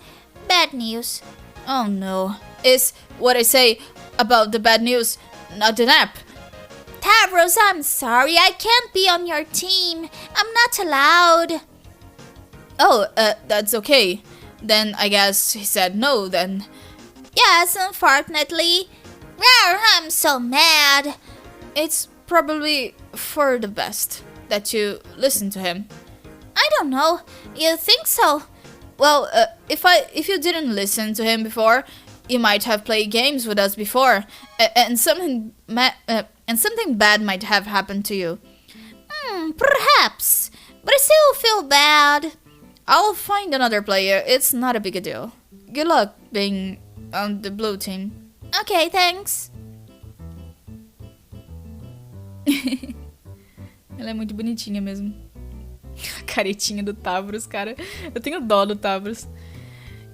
bad news. Oh no, is what I say about the bad news, not the nap. Tavros, I'm sorry, I can't be on your team. I'm not allowed. Oh, that's okay. Then I guess he said no then. Yes, unfortunately. Rawr, I'm so mad. It's probably for the best that you listen to him. I don't know. You think so? Well, if you didn't listen to him before, you might have played games with us before, and something bad might have happened to you. Perhaps. But I still feel bad. I'll find another player. It's not a big deal. Good luck being on the blue team. Okay, thanks. Ela é muito bonitinha mesmo. A caretinha do Tavros, cara. Eu tenho dó do Tavros.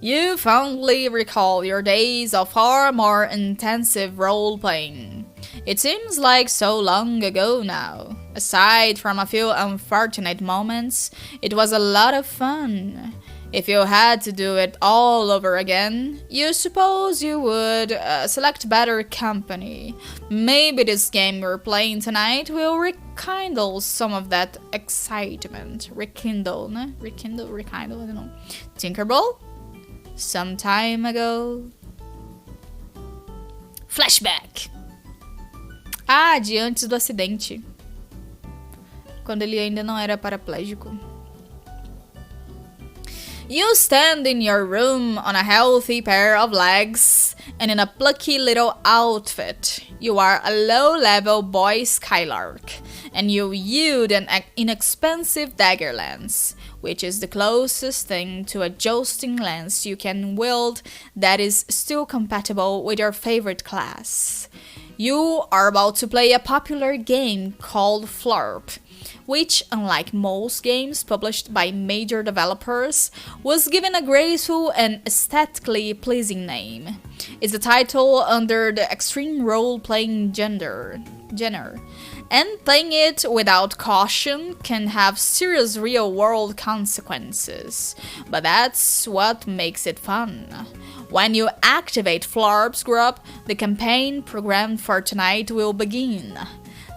You fondly recall your days of far more intensive role-playing. It seems like so long ago now. Aside from a few unfortunate moments, it was a lot of fun. If you had to do it all over again, you suppose you would select better company. Maybe this game we're playing tonight will rekindle some of that excitement. Rekindle, né? Rekindle, I don't know. Tinkerbell? Some time ago. Flashback. Ah, de antes do acidente. Quando ele ainda não era paraplégico. You stand in your room on a healthy pair of legs and in a plucky little outfit. You are a low-level boy skylark, and you wield an inexpensive dagger lance, which is the closest thing to a jousting lance you can wield that is still compatible with your favorite class. You are about to play a popular game called Flurp, which, unlike most games published by major developers, was given a graceful and aesthetically pleasing name. It's a title under the extreme role-playing genre, and playing it without caution can have serious real-world consequences, but that's what makes it fun. When you activate Flurp's group, the campaign programmed for tonight will begin.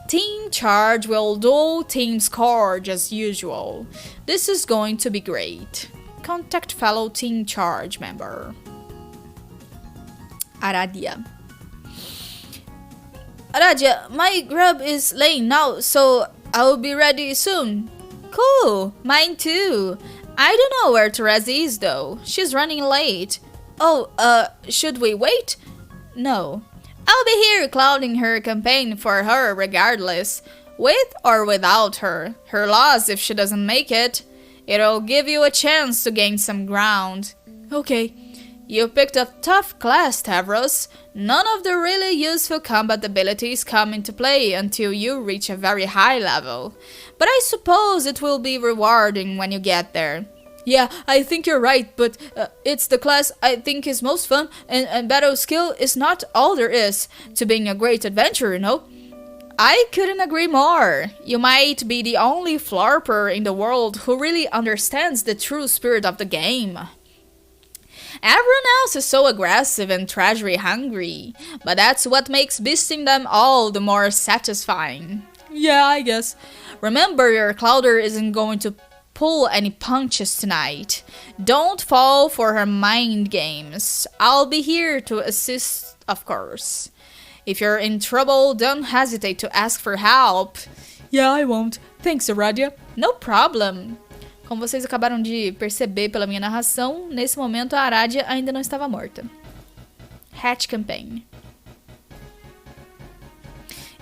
Team Charge will duel Team Scourge as usual. This is going to be great. Contact fellow Team Charge member. Aradia. Aradia, my grub is laying now, so I'll be ready soon. Cool, mine too. I don't know where Therese is though. She's running late. Oh, should we wait? No. I'll be here clouding her campaign for her regardless, with or without her. Her loss if she doesn't make it. It'll give you a chance to gain some ground. Okay. You picked a tough class, Tavros. None of the really useful combat abilities come into play until you reach a very high level. But I suppose it will be rewarding when you get there. Yeah, I think you're right, but it's the class I think is most fun, and battle skill is not all there is to being a great adventurer, you know? I couldn't agree more. You might be the only Flurper in the world who really understands the true spirit of the game. Everyone else is so aggressive and treasury hungry, but that's what makes beasting them all the more satisfying. Yeah, I guess. Remember, your Clouder isn't going to pull any punches tonight. Don't fall for her mind games. I'll be here to assist, of course. If you're in trouble, don't hesitate to ask for help. Yeah, I won't. Thanks, Aradia. No problem. Como vocês acabaram de perceber pela minha narração, nesse momento a Aradia ainda não estava morta. Hatch Campaign.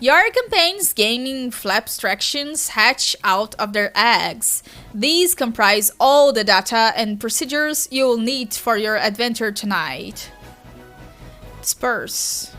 Your campaign's gaming flabstractions hatch out of their eggs. These comprise all the data and procedures you'll need for your adventure tonight. Disperse.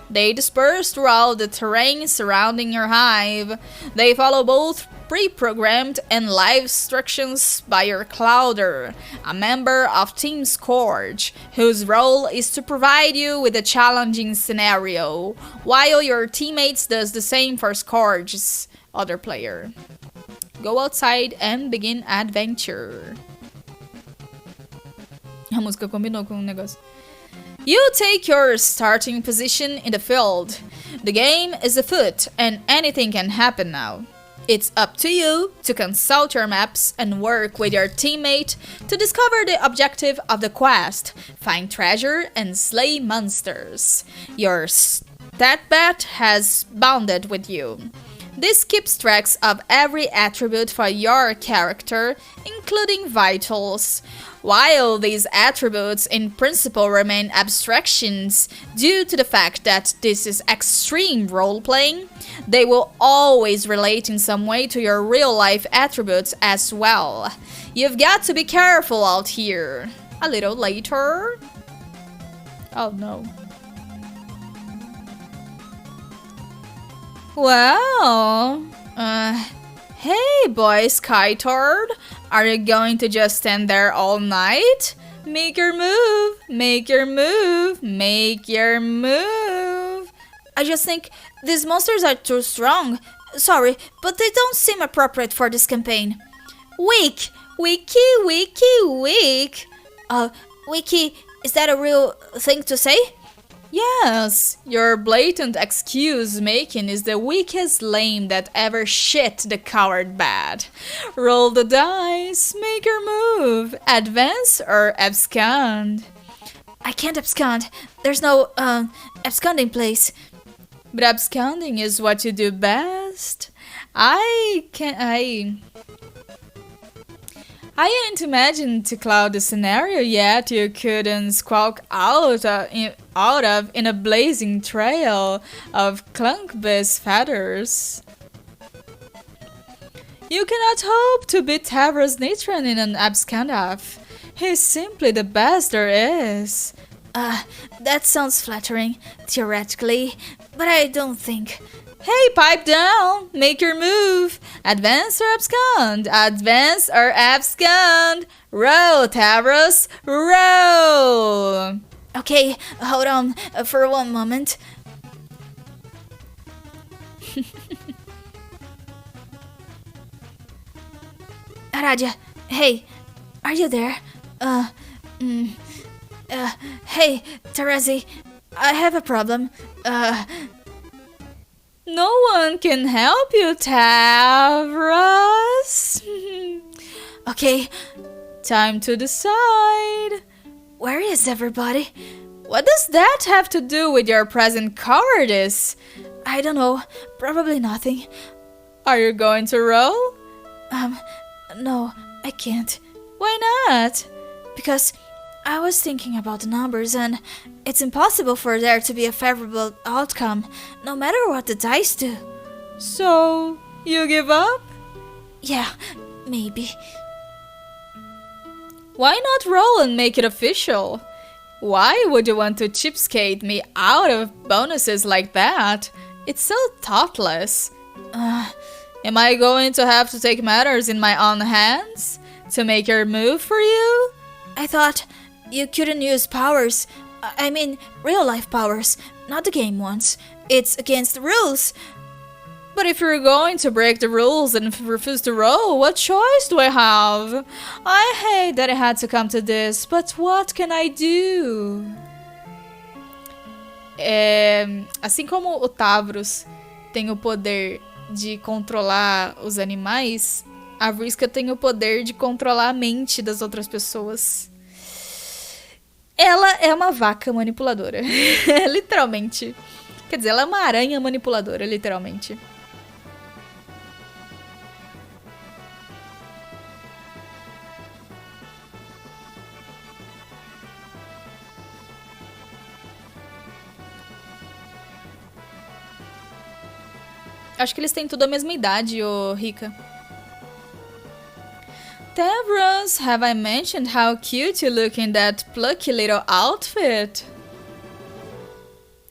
They disperse throughout the terrain surrounding your hive. They follow both pre-programmed and live instructions by your Clouder, a member of Team Scourge, whose role is to provide you with a challenging scenario, while your teammates does the same for Scourge's other player. Go outside and begin adventure. A música combinou com o negócio. You take your starting position in the field. The game is afoot and anything can happen now. It's up to you to consult your maps and work with your teammate to discover the objective of the quest, find treasure and slay monsters. Your stat bat has bonded with you. This keeps track of every attribute for your character, including vitals. While these attributes in principle remain abstractions due to the fact that this is extreme role-playing, they will always relate in some way to your real-life attributes as well. You've got to be careful out here. A little later... Oh no. Well... Hey, boy Skytard. Are you going to just stand there all night? Make your move, make your move, make your move. I just think these monsters are too strong. Sorry, but they don't seem appropriate for this campaign. Weak! Wiki, wiki, weak! Wiki, is that a real thing to say? Yes, your blatant excuse making is the weakest lame that ever shit the coward bad. Roll the dice, make your move, advance or abscond. I can't abscond. There's no, absconding place. But absconding is what you do best. I ain't imagined to cloud the scenario yet you couldn't squawk out of in a blazing trail of Clunkbus feathers. You cannot hope to beat Tavros Nitran in an abscondoff. He's simply the best there is. That sounds flattering, theoretically, but I don't think... Hey, pipe down! Make your move! Advance or abscond! Advance or abscond! Roll, Tavros! Roll! Okay, hold on for one moment. Aradia, hey, are you there? Hey, Terezi, I have a problem. No one can help you, Tavros. Okay. Time to decide. Where is everybody? What does that have to do with your present cowardice? I don't know. Probably nothing. Are you going to roll? No, I can't. Why not? Because I was thinking about the numbers and it's impossible for there to be a favorable outcome, no matter what the dice do. So, you give up? Yeah, maybe. Why not roll and make it official? Why would you want to cheapskate me out of bonuses like that? It's so thoughtless. Am I going to have to take matters in my own hands to make your move for you? I thought you couldn't use powers. I mean, real-life powers, not the game ones. It's against the rules. But if you're going to break the rules and refuse to roll, what choice do I have? I hate that it had to come to this, but what can I do? Assim como o Tavros tem o poder de controlar os animais, a Vriska tem o poder de controlar a mente das outras pessoas. Ela é uma vaca manipuladora. Literalmente. Quer dizer, ela é uma aranha manipuladora, literalmente. Acho que eles têm tudo a mesma idade, ô Rika. Tavros, have I mentioned how cute you look in that plucky little outfit?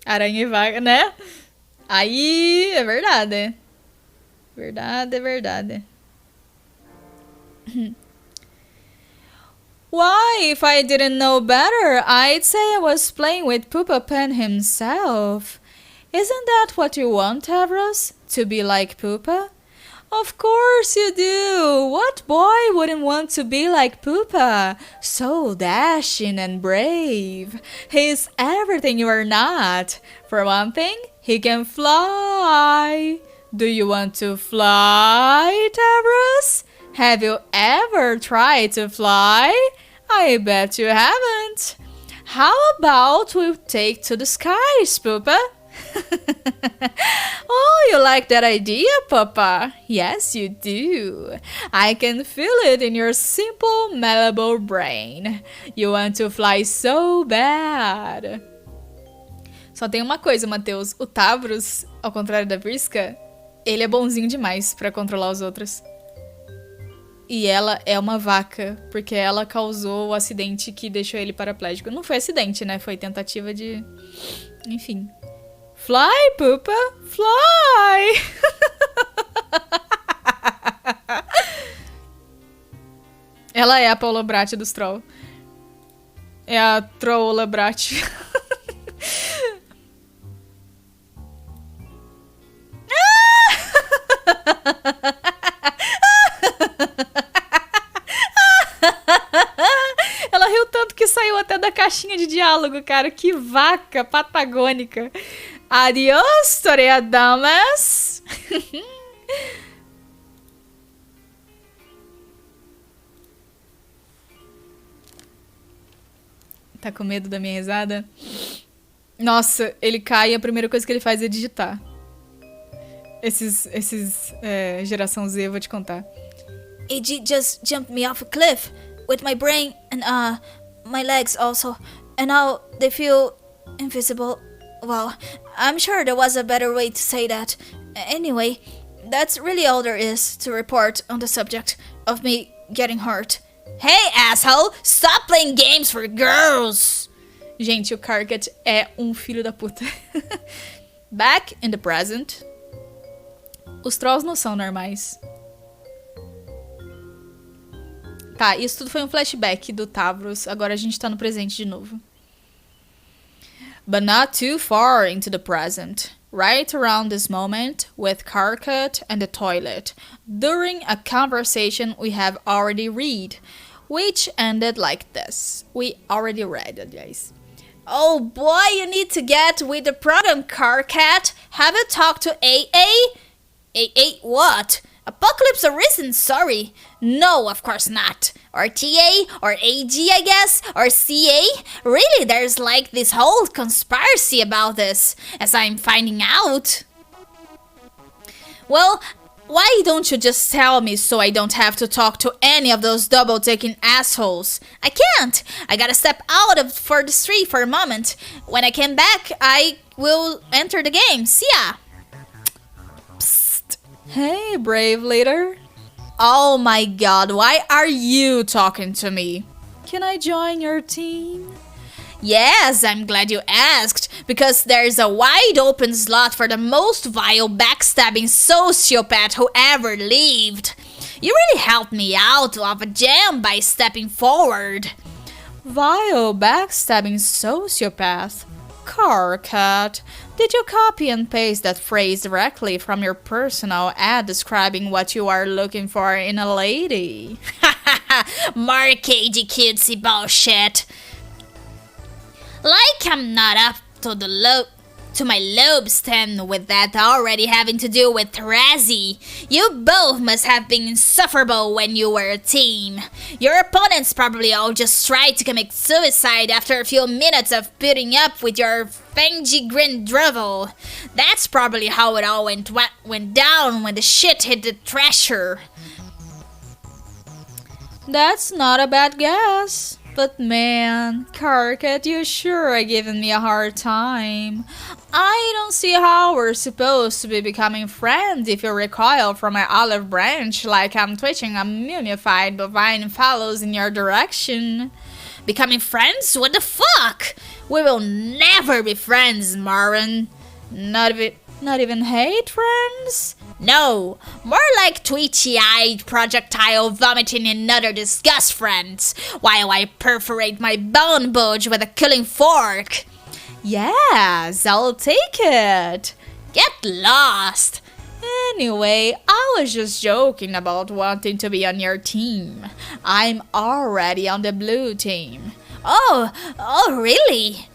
Aranha e vaca, né? Aí, é verdade. Verdade, é verdade. Why, if I didn't know better, I'd say I was playing with Poopa Pan himself. Isn't that what you want, Tavros? To be like Poopa? Of course you do! What boy wouldn't want to be like Poopa? So dashing and brave. He's everything you are not. For one thing, he can fly. Do you want to fly, Tavros? Have you ever tried to fly? I bet you haven't. How about we take to the skies, Poopa? Oh, you like that idea, Papa? Yes, you do. I can feel it in your simple, malleable brain. You want to fly so bad. Só tem uma coisa, Matheus. O Tavros, ao contrário da Vriska, ele é bonzinho demais pra controlar os outros. E ela é uma vaca, porque ela causou o acidente que deixou ele paraplégico. Não foi acidente, né? Foi tentativa de... Enfim... Fly, Poopa, fly! Ela é a Paula Brat dos Troll. É a Trolla Brat. Ela riu tanto que saiu até da caixinha de diálogo, cara. Que vaca patagônica. Adiós, toreadamas! Tá com medo da minha risada? Nossa, ele cai e a primeira coisa que ele faz é digitar. Esses geração Z, eu vou te contar. It just jumped me off a cliff with my brain and my legs also. And now they feel invisible. Well, I'm sure there was a better way to say that. Anyway, that's really all there is to report on the subject of me getting hurt. Hey, asshole! Stop playing games for girls! Gente, o Karkat é um filho da puta. Back in the present. Os trolls não são normais. Tá, isso tudo foi um flashback do Tavros. Agora a gente tá no presente de novo. But not too far into the present. Right around this moment, with Karkat and the toilet, during a conversation we have already read, which ended like this. We already read it, guys. Oh boy, you need to get with the program, Karkat. Have you talked to AA? AA what? Apocalypse Arisen, sorry. No, of course not. Or TA, or AG, I guess, or CA. Really, there's like this whole conspiracy about this, as I'm finding out. Well, why don't you just tell me so I don't have to talk to any of those double-taking assholes? I can't. I gotta step out for the street for a moment. When I come back, I will enter the game. See ya. Hey, brave leader. Oh my god, why are you talking to me? Can I join your team? Yes, I'm glad you asked, because there's a wide open slot for the most vile backstabbing sociopath who ever lived. You really helped me out of a jam by stepping forward. Vile backstabbing sociopath? Karkat, did you copy and paste that phrase directly from your personal ad describing what you are looking for in a lady? More cagey cutesy bullshit. Like I'm not up to my lobes then with that already having to do with Razzie. You both must have been insufferable when you were a team. Your opponents probably all just tried to commit suicide after a few minutes of putting up with your fangy grin drivel. That's probably how it all went down when the shit hit the thrasher. That's not a bad guess. But man, Karkat, you sure are giving me a hard time. I don't see how we're supposed to be becoming friends if you recoil from my olive branch like I'm twitching a mummified bovine fallows in your direction. Becoming friends? What the fuck? We will never be friends, Marin. Not even hate friends? No, more like twitchy-eyed projectile vomiting and other disgust friends, while I perforate my bone budge with a killing fork. Yes, I'll take it. Get lost. Anyway, I was just joking about wanting to be on your team. I'm already on the blue team. Oh, really?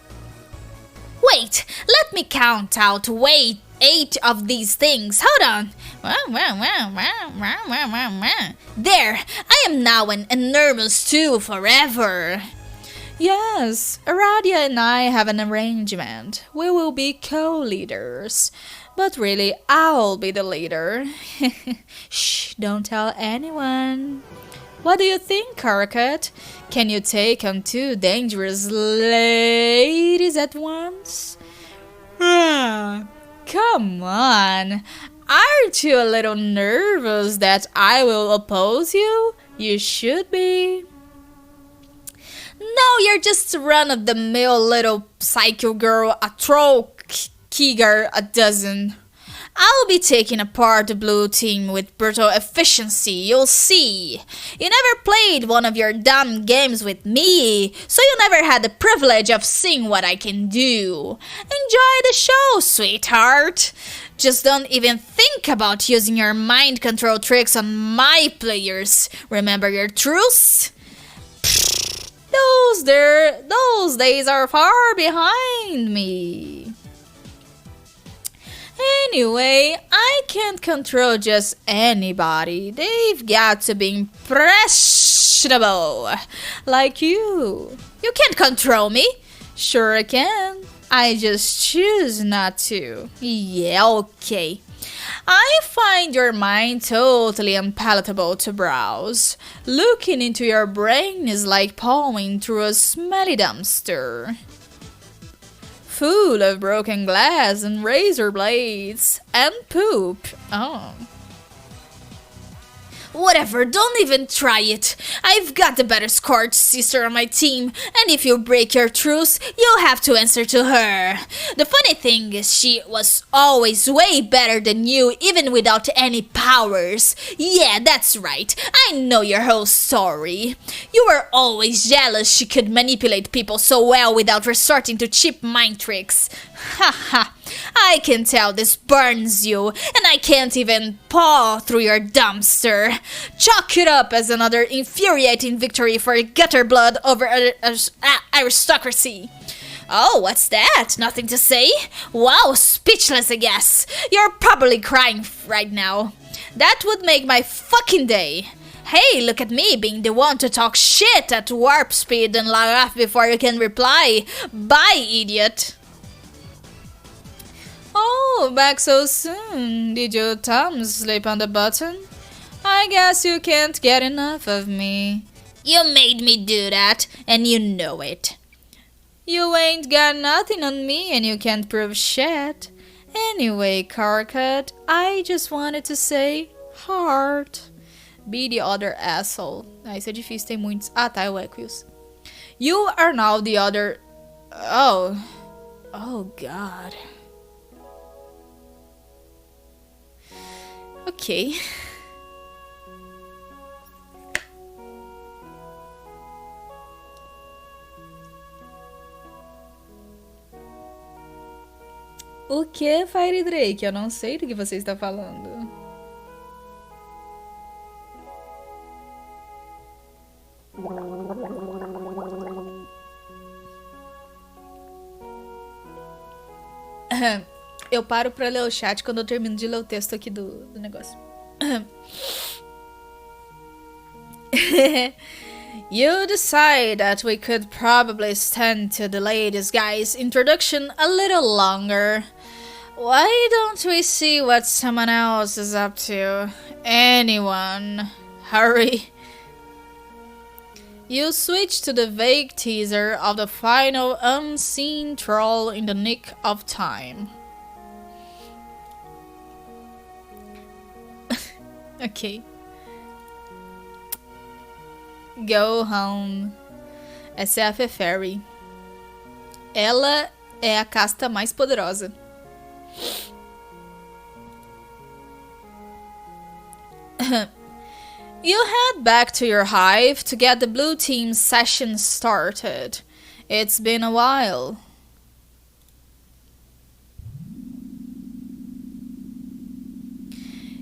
Wait, let me count out. Wait. 8 of these things. Hold on. There, I am now an enormous 2 forever. Yes, Aradia and I have an arrangement. We will be co-leaders. But really, I'll be the leader. Shh, don't tell anyone. What do you think, Karkat? Can you take on 2 dangerous ladies at once? Come on. Aren't you a little nervous that I will oppose you? You should be. No, you're just run-of-the-mill little psycho girl, a troll Kigar a dozen. I'll be taking apart the blue team with brutal efficiency, you'll see. You never played one of your dumb games with me, so you never had the privilege of seeing what I can do. Enjoy the show, sweetheart. Just don't even think about using your mind control tricks on my players. Remember your truce? Those days are far behind me. Anyway, I can't control just anybody. They've got to be impressionable. Like you. You can't control me. Sure I can. I just choose not to. Yeah, okay. I find your mind totally unpalatable to browse. Looking into your brain is like pawing through a smelly dumpster. Full of broken glass and razor blades and poop. Oh. Whatever, don't even try it. I've got the better scored sister on my team, and if you break your truce, you'll have to answer to her. The funny thing is she was always way better than you, even without any powers. Yeah, that's right. I know your whole story. You were always jealous she could manipulate people so well without resorting to cheap mind tricks. Haha. I can tell this burns you, and I can't even paw through your dumpster. Chalk it up as another infuriating victory for gutter blood over aristocracy. Oh, what's that? Nothing to say? Wow, speechless, I guess. You're probably crying right now. That would make my fucking day. Hey, look at me being the one to talk shit at warp speed and laugh before you can reply. Bye, idiot. Oh, back so soon. Did your thumb slip on the button? I guess you can't get enough of me. You made me do that, and you know it. You ain't got nothing on me and you can't prove shit. Anyway, Karkat, I just wanted to say heart. Be the other asshole. Ah, isso é difícil, tem muitos. Ah, tá, é o Equius. You are now the other... Oh. Oh, God. Ok. O que, Fire Drake? Eu não sei do que você está falando. Eu paro pra ler o chat quando eu termino de ler o texto aqui do negócio. You decide that we could probably stand to delay this guy's introduction a little longer. Why don't we see what someone else is up to? Anyone. Hurry. You switch to the vague teaser of the final unseen troll in the nick of time. Ok. Go home. Essa é a Fefairy. Ela é a casta mais poderosa. You head back to your hive to get the blue team's session started. It's been a while.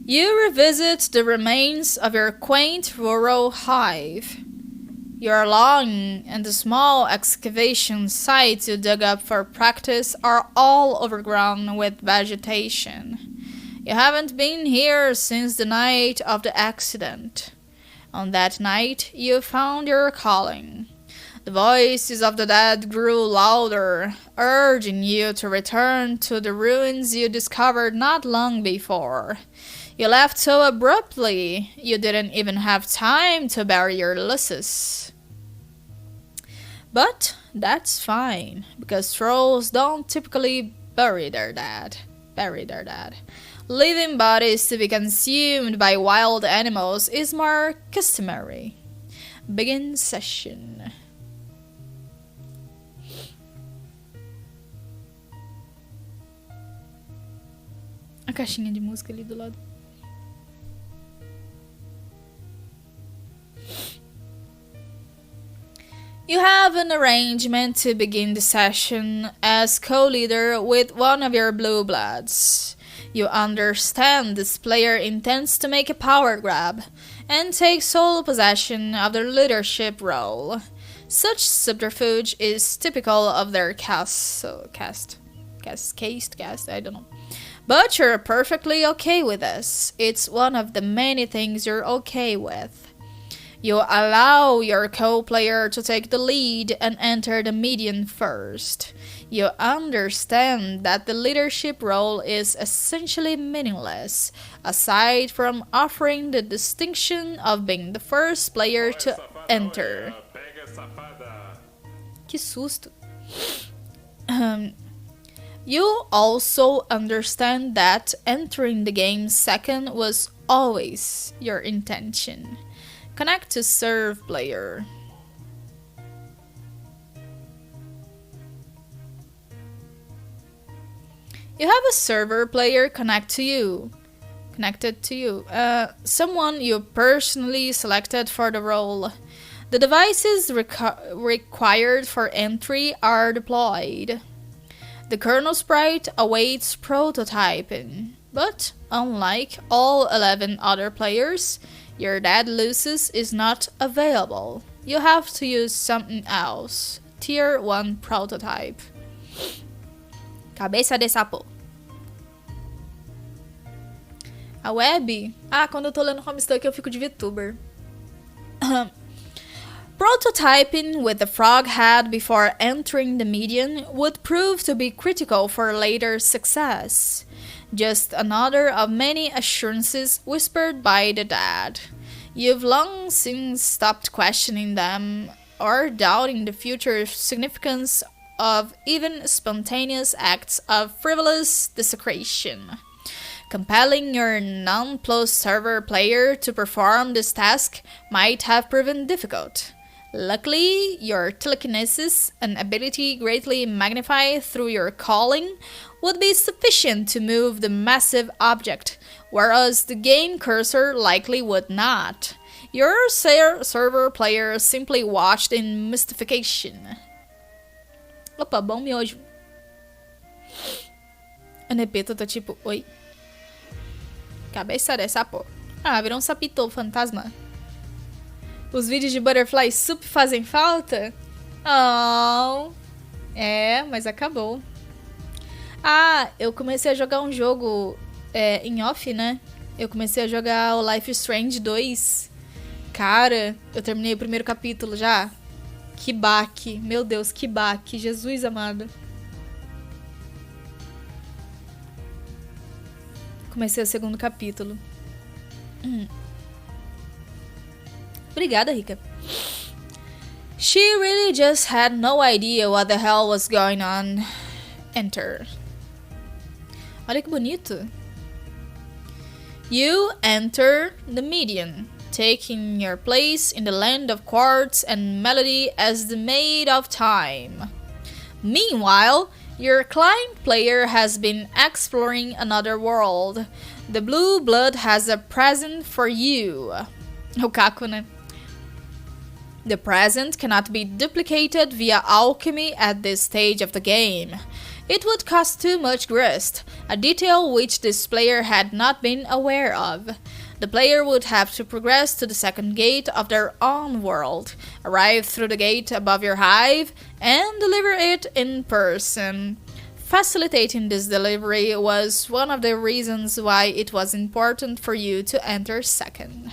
You revisit the remains of your quaint rural hive. Your lawn and the small excavation sites you dug up for practice are all overgrown with vegetation. You haven't been here since the night of the accident. On that night, you found your calling. The voices of the dead grew louder, urging you to return to the ruins you discovered not long before. You left so abruptly, you didn't even have time to bury your Ulysses. But that's fine, because trolls don't typically bury their dead. Leaving bodies to be consumed by wild animals is more customary. Begin session. A caixinha de música ali do lado. You have an arrangement to begin the session as co-leader with one of your blue bloods. You understand this player intends to make a power grab and take sole possession of the leadership role. Such subterfuge is typical of their caste, I don't know. But you're perfectly okay with this. It's one of the many things you're okay with. You allow your co-player to take the lead and enter the median first. You understand that the leadership role is essentially meaningless, aside from offering the distinction of being the first player to enter. Que susto. You also understand that entering the game second was always your intention. Connect to serve player. You have a server player connected to you. Someone you personally selected for the role. The devices required for entry are deployed. The kernel sprite awaits prototyping, but unlike all 11 other players, your dead Lucis is not available. You have to use something else. Tier 1 prototype. Cabeça de sapo. A web? Ah, quando eu tô lendo Homestuck eu fico de VTuber. Prototyping with the frog head before entering the median would prove to be critical for later success. Just another of many assurances whispered by the dead. You've long since stopped questioning them or doubting the future significance of even spontaneous acts of frivolous desecration. Compelling your non-plus server player to perform this task might have proven difficult. Luckily, your telekinesis, an ability greatly magnified through your calling, would be sufficient to move the massive object, whereas the game cursor likely would not. Your server player simply watched in mystification. Opa, bom miojo. A Nepeta tá tipo, oi. Cabeça de sapo. Ah, virou um sapito fantasma. Os vídeos de Butterfly Soup fazem falta? Oh. É, mas acabou. Ah, eu comecei a jogar um jogo em off, né? Eu comecei a jogar o Life is Strange 2. Cara, eu terminei o primeiro capítulo já. Que baque. Meu Deus, que baque. Jesus amado. Comecei o segundo capítulo. Obrigada, Rica. She really just had no idea what the hell was going on. Enter. Olha que bonito. You enter the median, taking your place in the land of quartz and melody as the maid of time. Meanwhile, your client player has been exploring another world. The blue blood has a present for you. O Caco, né? The present cannot be duplicated via alchemy at this stage of the game. It would cost too much grist, a detail which this player had not been aware of. The player would have to progress to the second gate of their own world, arrive through the gate above your hive, and deliver it in person. Facilitating this delivery was one of the reasons why it was important for you to enter second.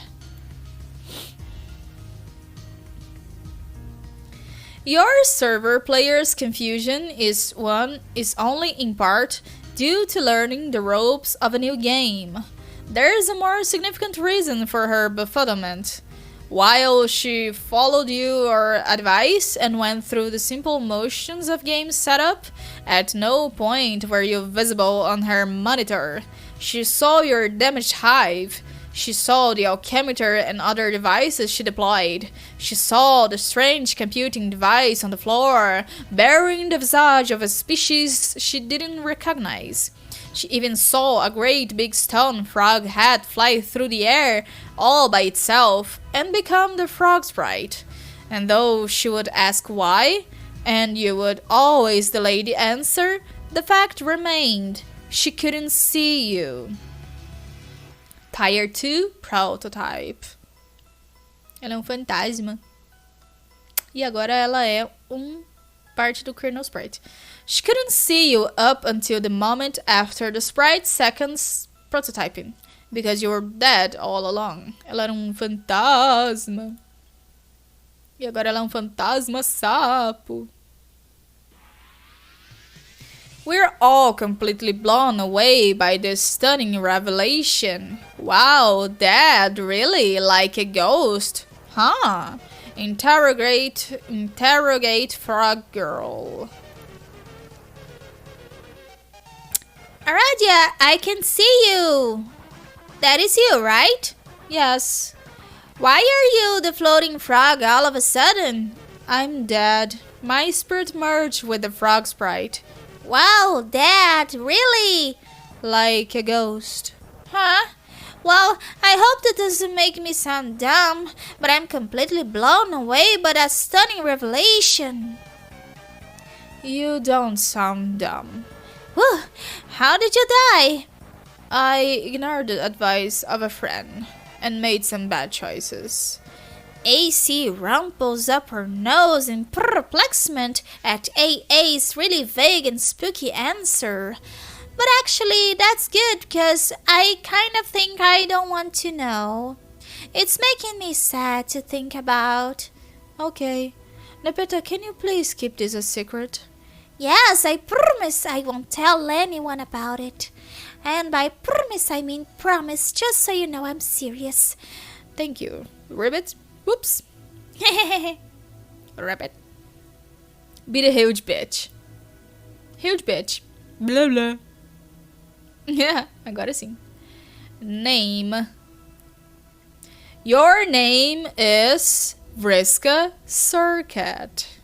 Your server player's confusion is only in part due to learning the ropes of a new game. There is a more significant reason for her befuddlement. While she followed your advice and went through the simple motions of game setup, at no point were you visible on her monitor. She saw your damaged hive. She saw the alchemimeter and other devices she deployed. She saw the strange computing device on the floor, bearing the visage of a species she didn't recognize. She even saw a great big stone frog head fly through the air all by itself and become the frog sprite. And though she would ask why, and you would always delay the answer, the fact remained: she couldn't see you. Tier 2 Prototype. Ela é fantasma. E agora ela é parte do kernel sprite. She couldn't see you up until the moment after the sprite seconds prototyping, because you were dead all along. Ela era fantasma. E agora ela é fantasma sapo. We're all completely blown away by this stunning revelation. Wow, dead, really? Like a ghost? Huh? Interrogate frog girl. Aradia, I can see you. That is you, right? Yes. Why are you the floating frog all of a sudden? I'm dead. My spirit merged with the frog sprite. Wow, Dad, really? Like a ghost. Huh? Well, I hope that doesn't make me sound dumb, but I'm completely blown away by that stunning revelation. You don't sound dumb. Whew, how did you die? I ignored the advice of a friend and made some bad choices. AC rumples up her nose in perplexement at AA's really vague and spooky answer. But actually, that's good, because I kind of think I don't want to know. It's making me sad to think about. Okay. Nepeta, can you please keep this a secret? Yes, I promise I won't tell anyone about it. And by promise, I mean promise, just so you know I'm serious. Thank you. Ribbit? Whoops. Rabbit. Be the huge bitch. Huge bitch. Blah blah. Yeah, agora sim. Name. Your name is Vriska Circuit.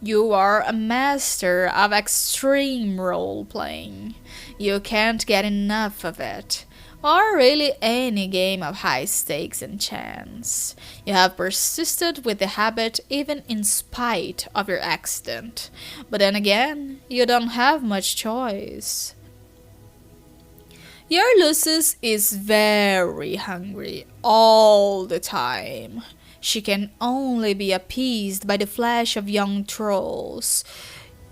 You are a master of extreme role-playing. You can't get enough of it. Or really any game of high stakes and chance. You have persisted with the habit even in spite of your accident. But then again, you don't have much choice. Your Lucis is very hungry all the time. She can only be appeased by the flesh of young trolls.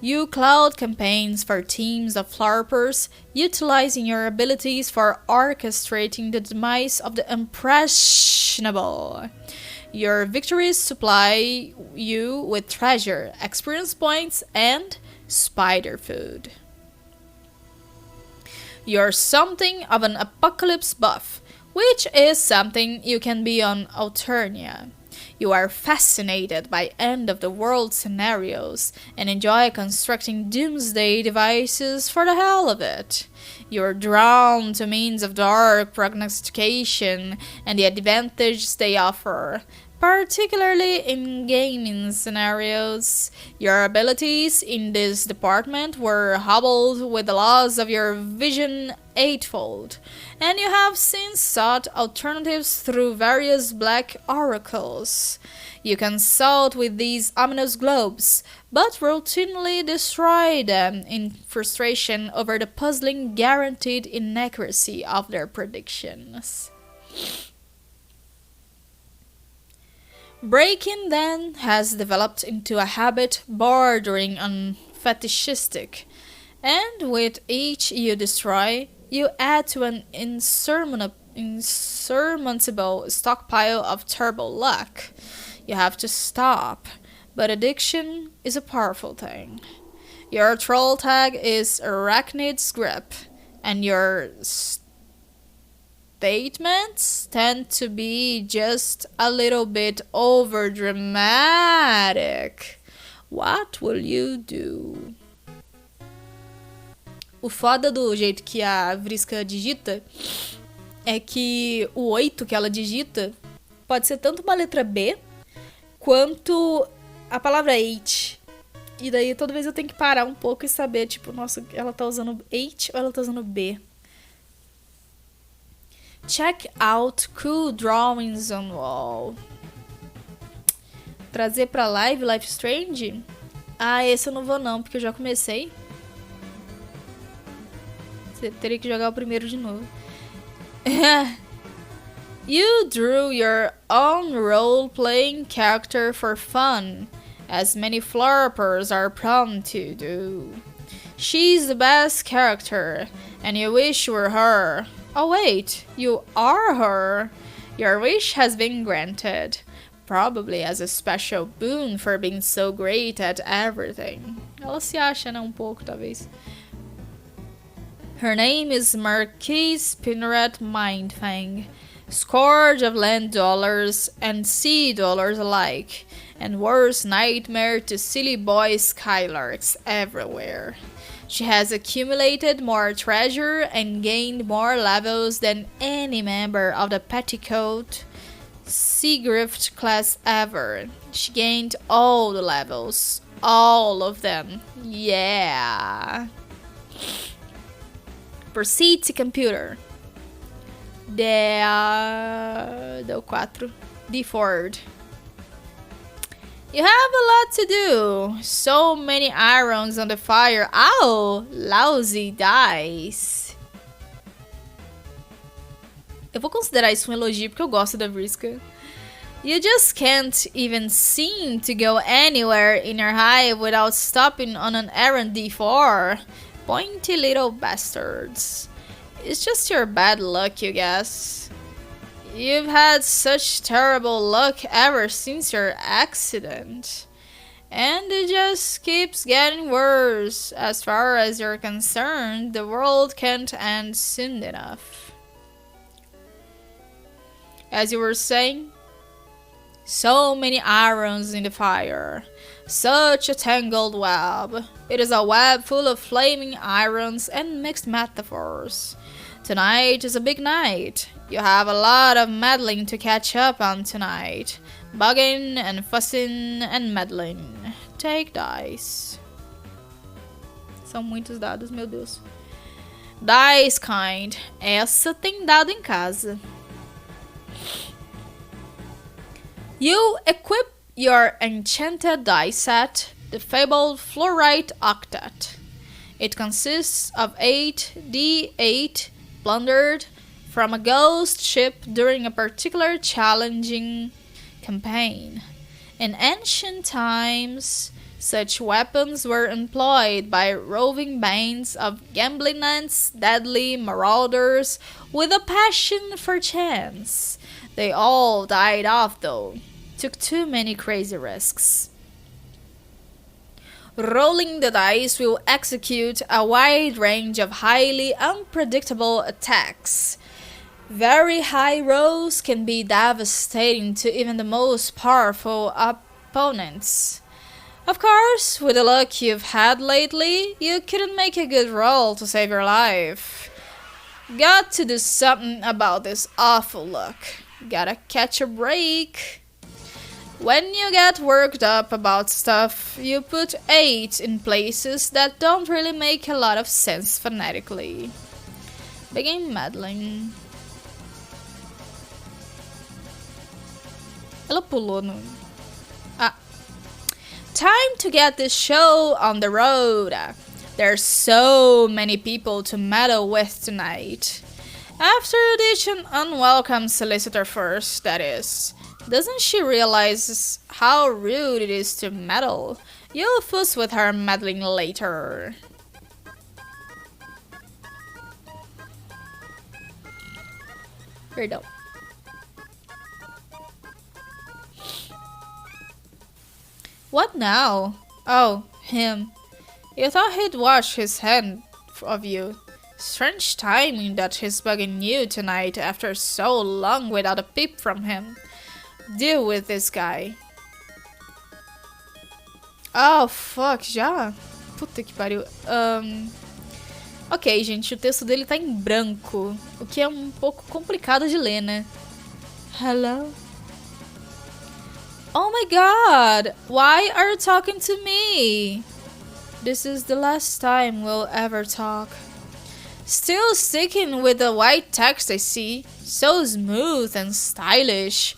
You cloud campaigns for teams of LARPers, utilizing your abilities for orchestrating the demise of the impressionable. Your victories supply you with treasure, experience points, and spider food. You're something of an apocalypse buff, which is something you can be on Alternia. You are fascinated by end-of-the-world scenarios and enjoy constructing doomsday devices for the hell of it. You are drawn to means of dark prognostication and the advantages they offer, particularly in gaming scenarios. Your abilities in this department were hobbled with the loss of your vision eightfold, and you have since sought alternatives through various black oracles. You consult with these ominous globes, but routinely destroy them in frustration over the puzzling guaranteed inaccuracy of their predictions. Breaking, then, has developed into a habit bordering on fetishistic, and with each you destroy, you add to an insurmountable stockpile of terrible luck. You have to stop, but addiction is a powerful thing. Your troll tag is Arachnid's grip, and your statements tend to be just a little bit overdramatic. What will you do? O foda do jeito que a Vriska digita é que o 8 que ela digita pode ser tanto uma letra B quanto a palavra 8. E daí toda vez eu tenho que parar um pouco e saber, tipo, nossa, ela tá usando 8 ou ela tá usando B? Check out cool drawings on wall. Trazer pra live Life Strange? Ah, esse eu não vou não, porque eu já comecei. Você teria que jogar o primeiro de novo. You drew your own role-playing character for fun, as many florpers are prone to do. She's the best character, and you wish you were her. Oh wait, you are her. Your wish has been granted, probably as a special boon for being so great at everything. Ela se acha, né, um pouco, talvez. Her name is Marquise Pinneret Mindfang, scourge of land dollars and sea dollars alike, and worst nightmare to silly boy skylarks everywhere. She has accumulated more treasure and gained more levels than any member of the Petticoat Seagrift class ever. She gained all the levels. All of them. Yeah. Proceed to computer. Deu 4. D4. You have a lot to do. So many irons on the fire. Ow! Lousy dice. Eu vou considerar isso um elogio porque eu gosto da Vriska. You just can't even seem to go anywhere in your hive without stopping on an errand D4. Pointy little bastards. It's just your bad luck, you guess. You've had such terrible luck ever since your accident. And it just keeps getting worse. As far as you're concerned, the world can't end soon enough. As you were saying, so many irons in the fire. Such a tangled web. It is a web full of flaming irons and mixed metaphors. Tonight is a big night. You have a lot of meddling to catch up on tonight. Bugging and fussing and meddling. Take dice. São muitos dados, meu Deus. Dice kind. Essa tem dado em casa. You equip your enchanted dice set, the fabled Fluorite Octet. It consists of 8d8 plundered from a ghost ship during a particular challenging campaign. In ancient times, such weapons were employed by roving bands of gambling-ants, deadly marauders with a passion for chance. They all died off though. Took too many crazy risks. Rolling the dice will execute a wide range of highly unpredictable attacks. Very high rolls can be devastating to even the most powerful opponents. Of course, with the luck you've had lately, you couldn't make a good roll to save your life. Got to do something about this awful luck. Gotta catch a break. When you get worked up about stuff, you put 8 in places that don't really make a lot of sense phonetically. Begin meddling. Ela pulou no... Ah. Time to get this show on the road. There's so many people to meddle with tonight. After you ditch an unwelcome solicitor first, that is. Doesn't she realize how rude it is to meddle? You'll fuss with her meddling later. Perdão. What now? Oh, him. You thought he'd wash his hand of you. Strange timing that he's bugging you tonight after so long without a peep from him. Deal with this guy. Oh, fuck, já? Puta que pariu. Ok, gente, o texto dele tá em branco, o que é um pouco complicado de ler, né? Hello? Oh my god! Why are you talking to me? This is the last time we'll ever talk. Still sticking with the white text, I see. So smooth and stylish.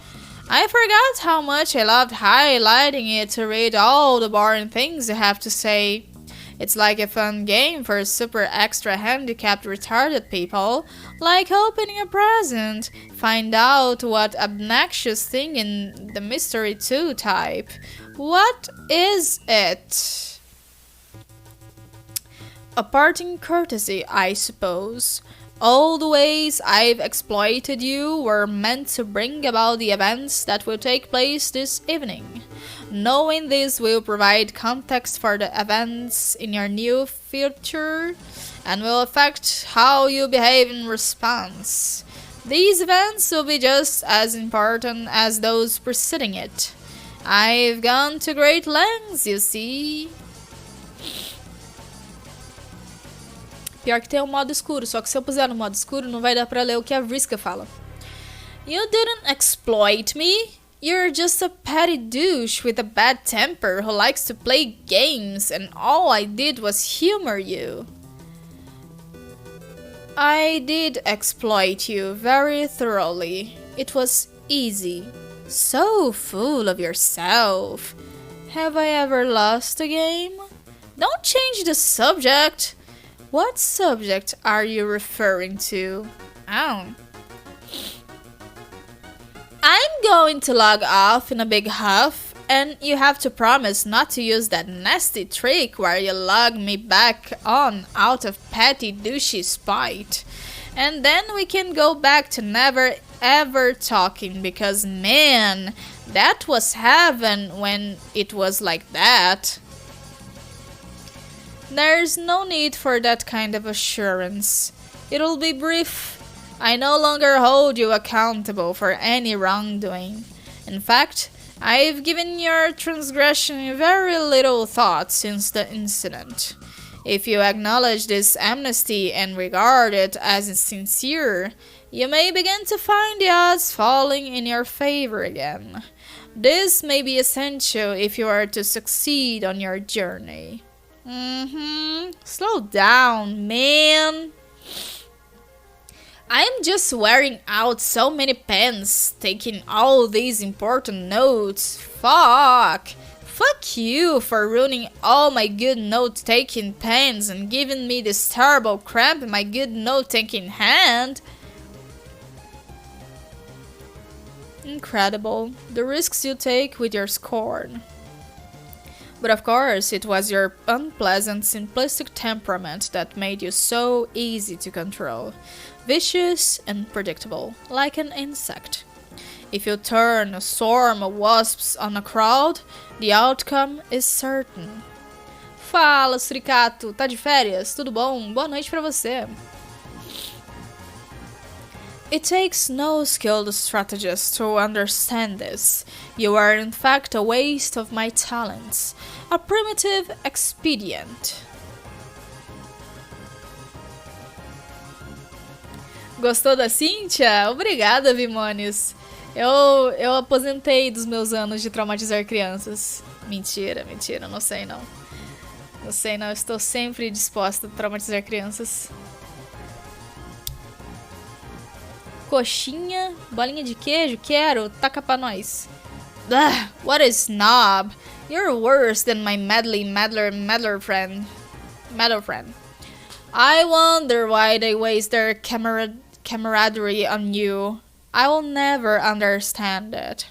I forgot how much I loved highlighting it to read all the boring things you have to say. It's like a fun game for super extra handicapped retarded people, like opening a present, find out what obnoxious thing in the mystery 2 type. What is it? A parting courtesy, I suppose. All the ways I've exploited you were meant to bring about the events that will take place this evening. Knowing this will provide context for the events in your new future and will affect how you behave in response. These events will be just as important as those preceding it. I've gone to great lengths, you see. Pior que tem um modo escuro, só que se eu puser no modo escuro não vai dar pra ler o que a Vriska fala. You didn't exploit me. You're just a petty douche with a bad temper who likes to play games, and all I did was humor you. I did exploit you very thoroughly. It was easy. So full of yourself. Have I ever lost a game? Don't change the subject. What subject are you referring to? Oh. I'm going to log off in a big huff, and you have to promise not to use that nasty trick where you log me back on out of petty douchey spite. And then we can go back to never ever talking, because man, that was heaven when it was like that. There's no need for that kind of assurance. It'll be brief. I no longer hold you accountable for any wrongdoing. In fact, I've given your transgression very little thought since the incident. If you acknowledge this amnesty and regard it as sincere, you may begin to find the odds falling in your favor again. This may be essential if you are to succeed on your journey. Slow down, man. I'm just wearing out so many pens, taking all these important notes. Fuck you for ruining all my good note-taking pens and giving me this terrible cramp in my good note-taking hand. Incredible, the risks you take with your scorn. But of course, it was your unpleasant, simplistic temperament that made you so easy to control. Vicious and predictable, like an insect. If you turn a swarm of wasps on a crowd, the outcome is certain. Fala, Suricato, tá de férias? Tudo bom? Boa noite pra você. It takes no skilled strategist to understand this. You are in fact a waste of my talents. A primitive expedient. Gostou da Cynthia? Obrigada, Vimônios. Eu aposentei dos meus anos de traumatizar crianças. Mentira, não sei não. Não sei não, estou sempre disposta a traumatizar crianças. Coxinha, bolinha de queijo, quero, taca pra nós. Ugh, what a snob. You're worse than my meddler friend. I wonder why they waste their camaraderie on you. I will never understand it.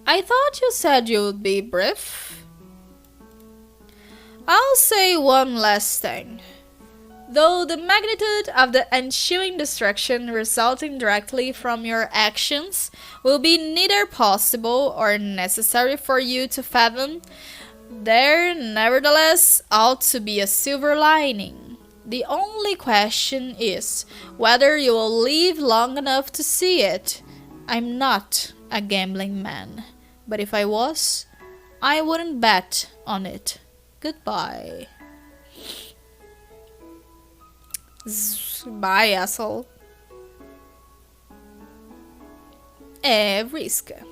I thought you said you would be brief. I'll say one last thing. Though the magnitude of the ensuing destruction resulting directly from your actions will be neither possible or necessary for you to fathom, there nevertheless ought to be a silver lining. The only question is whether you will live long enough to see it. I'm not a gambling man, but if I was, I wouldn't bet on it. Goodbye. Bye, asshole. Risca.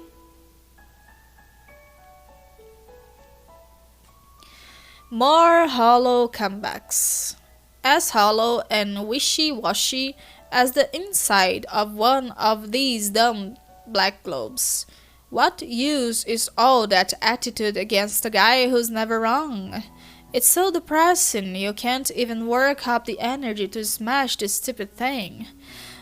More hollow comebacks. As hollow and wishy-washy as the inside of one of these dumb black globes. What use is all that attitude against a guy who's never wrong? It's so depressing you can't even work up the energy to smash this stupid thing.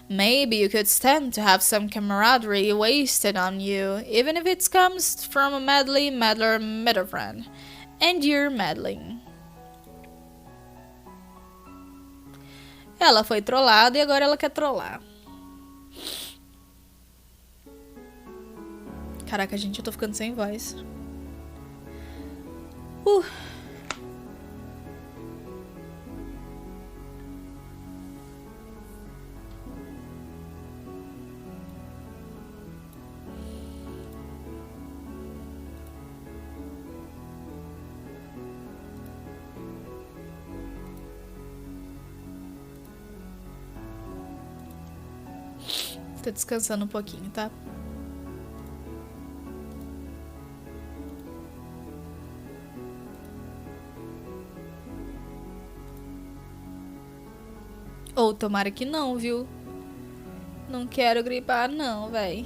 Maybe you could stand to have some camaraderie wasted on you, even if it comes from a meddler friend. And you're meddling. Ela foi trollada e agora ela quer trollar. Caraca, gente, eu tô ficando sem voz. Tô descansando um pouquinho, tá? Ou tomara que não, viu? Não quero gripar não, véi.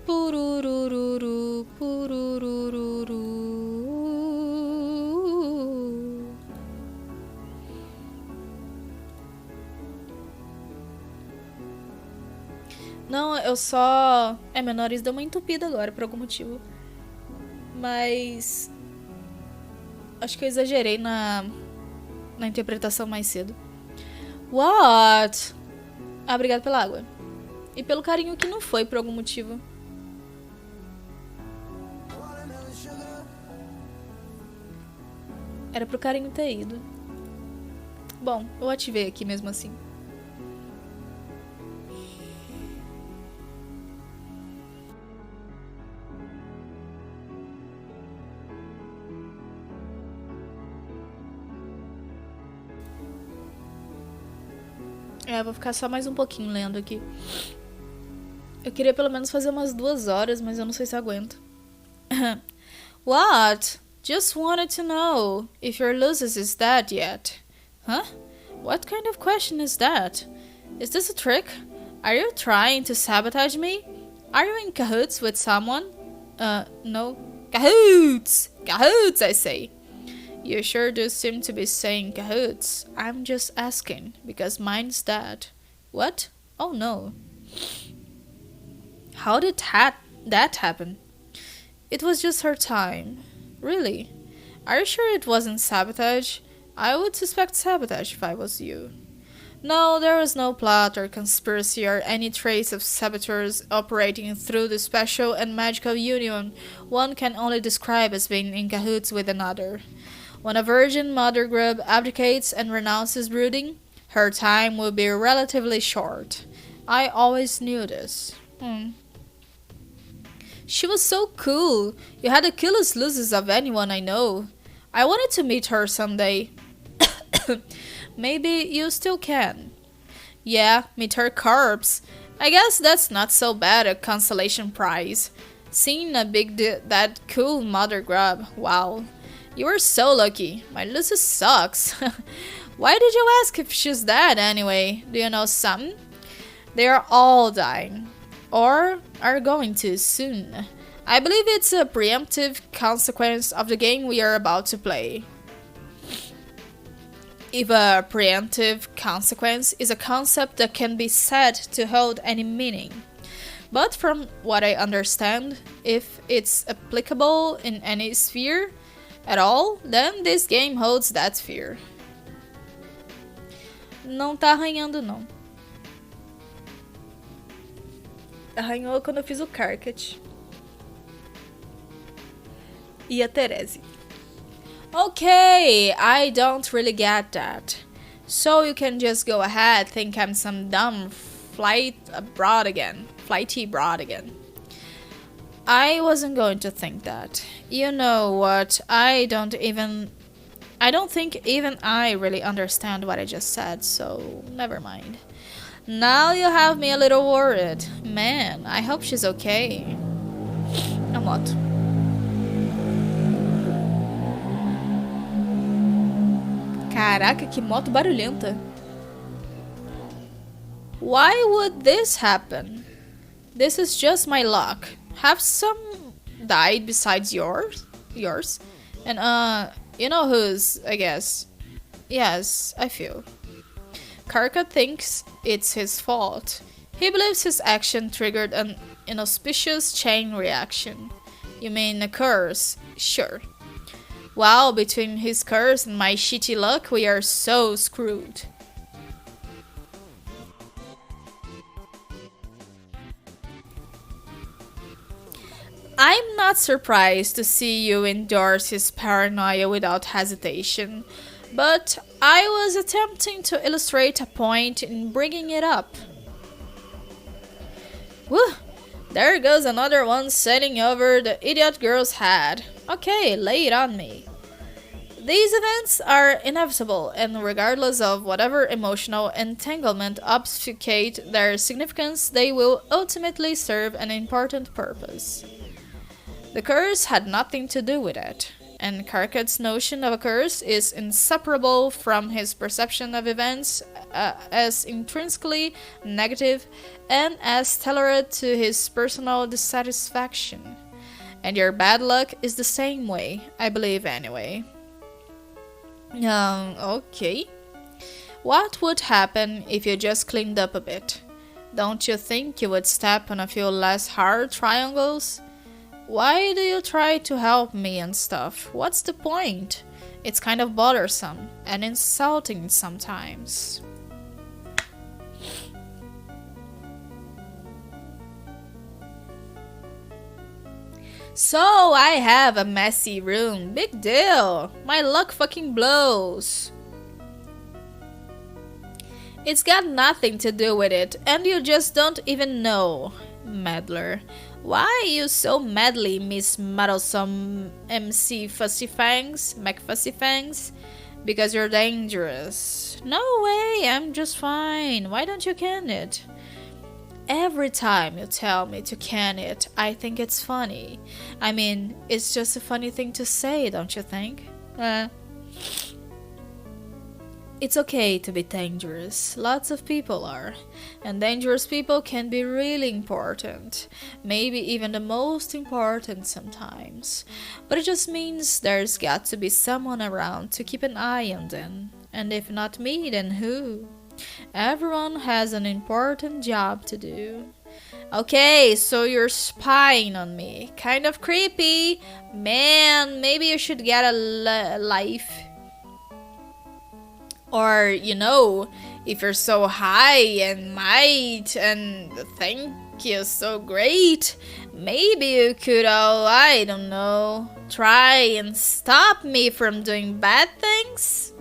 Pururururu, pururururu. Não, eu só... meu nariz deu uma entupida agora, por algum motivo. Mas... acho que eu exagerei na interpretação mais cedo. What? Ah, obrigado pela água. E pelo carinho que não foi, por algum motivo. Era pro carinho ter ido. Bom, eu ativei aqui mesmo assim. Vou ficar só mais um pouquinho lendo aqui. Eu queria pelo menos fazer umas 2 horas, mas eu não sei se aguento. What? Just wanted to know if your Lucis is dead yet. Huh? What kind of question is that? Is this a trick? Are you trying to sabotage me? Are you in cahoots with someone? No. Cahoots! Cahoots, I say. You sure do seem to be saying cahoots. I'm just asking, because mine's dead. What? Oh no. How did that happen? It was just her time. Really? Are you sure it wasn't sabotage? I would suspect sabotage if I was you. No, there was no plot or conspiracy or any trace of saboteurs operating through the special and magical union one can only describe as being in cahoots with another. When a virgin mother grub abdicates and renounces brooding, her time will be relatively short. I always knew this. She was so cool. You had the coolest losses of anyone I know. I wanted to meet her someday. Maybe you still can. Yeah, meet her corpse. I guess that's not so bad a consolation prize. Seeing that cool mother grub. Wow. You were so lucky. My Lucy sucks. Why did you ask if she's dead anyway? Do you know something? They are all dying. Or are going to soon. I believe it's a preemptive consequence of the game we are about to play. If a preemptive consequence is a concept that can be said to hold any meaning. But from what I understand, if it's applicable in any sphere at all, then this game holds that sphere. Não tá arranhando não. Arranhou quando eu fiz o Carcat. E a Therese. Okay, I don't really get that. So you can just go ahead, think I'm some dumb flighty broad again. I wasn't going to think that. You know what, I don't think even I really understand what I just said, so never mind. Now you have me a little worried. Man, I hope she's okay. A moto. Caraca, que moto barulhenta. Why would this happen? This is just my luck. Have some died besides yours? And you know whose, I guess. Yes, I feel. Karka thinks it's his fault. He believes his action triggered an inauspicious chain reaction. You mean a curse? Sure. Well, between his curse and my shitty luck, we are so screwed. I'm not surprised to see you endorse his paranoia without hesitation, but I was attempting to illustrate a point in bringing it up. Whew! There goes another one sailing over the idiot girl's head. Okay, lay it on me. These events are inevitable, and regardless of whatever emotional entanglement obfuscate their significance, they will ultimately serve an important purpose. The curse had nothing to do with it, and Karkat's notion of a curse is inseparable from his perception of events as intrinsically negative and as tailored to his personal dissatisfaction. And your bad luck is the same way, I believe anyway. Okay. What would happen if you just cleaned up a bit? Don't you think you would step on a few less hard triangles? Why do you try to help me and stuff? What's the point? It's kind of bothersome and insulting sometimes. So I have a messy room. Big deal. My luck fucking blows. It's got nothing to do with it, and you just don't even know. Meddler. Why you so madly, Miss Muddlesome MC McFussyfangs? Because you're dangerous. No way, I'm just fine. Why don't you can it? Every time you tell me to can it, I think it's funny. I mean, it's just a funny thing to say, don't you think? It's okay to be dangerous. Lots of people are. And dangerous people can be really important. Maybe even the most important sometimes. But it just means there's got to be someone around to keep an eye on them. And if not me, then who? Everyone has an important job to do. Okay, so you're spying on me. Kind of creepy. Man, maybe you should get a life. Or, you know, if you're so high and might and think you're so great, maybe you could, I don't know, try and stop me from doing bad things?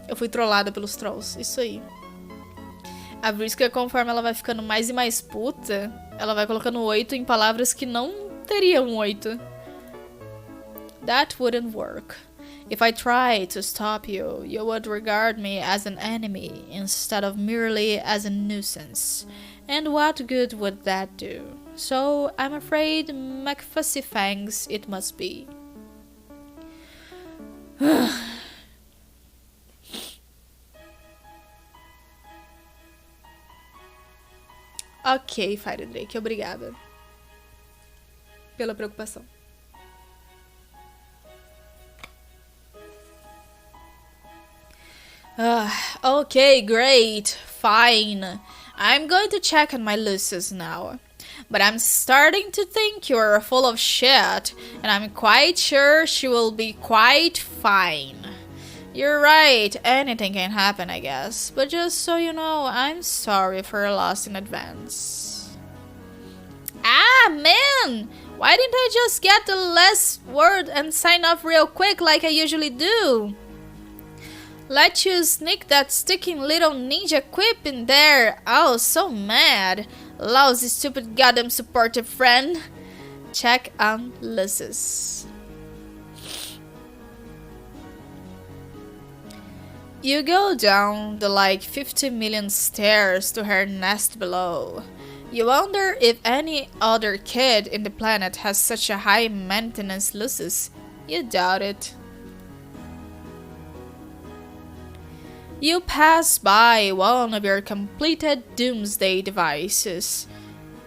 Eu fui trollada pelos trolls, isso aí. A Vriska, conforme ela vai ficando mais e mais puta, ela vai colocando 8 em palavras que não teriam 8. That wouldn't work. If I tried to stop you, you would regard me as an enemy instead of merely as a nuisance. And what good would that do? So I'm afraid McFussy Fangs it must be. Ok, Fire Drake, obrigada pela preocupação. Okay, great, fine. I'm going to check on my Lucius now. But I'm starting to think you're full of shit, and I'm quite sure she will be quite fine. You're right, anything can happen, I guess. But just so you know, I'm sorry for your loss in advance. Ah, man! Why didn't I just get the last word and sign off real quick like I usually do? Let you sneak that sticking little ninja quip in there. Oh, so mad. Lousy, stupid, goddamn supportive friend. Check on Lucius. You go down the like 50 million stairs to her nest below. You wonder if any other kid in the planet has such a high maintenance Lucius. You doubt it. You pass by one of your completed doomsday devices.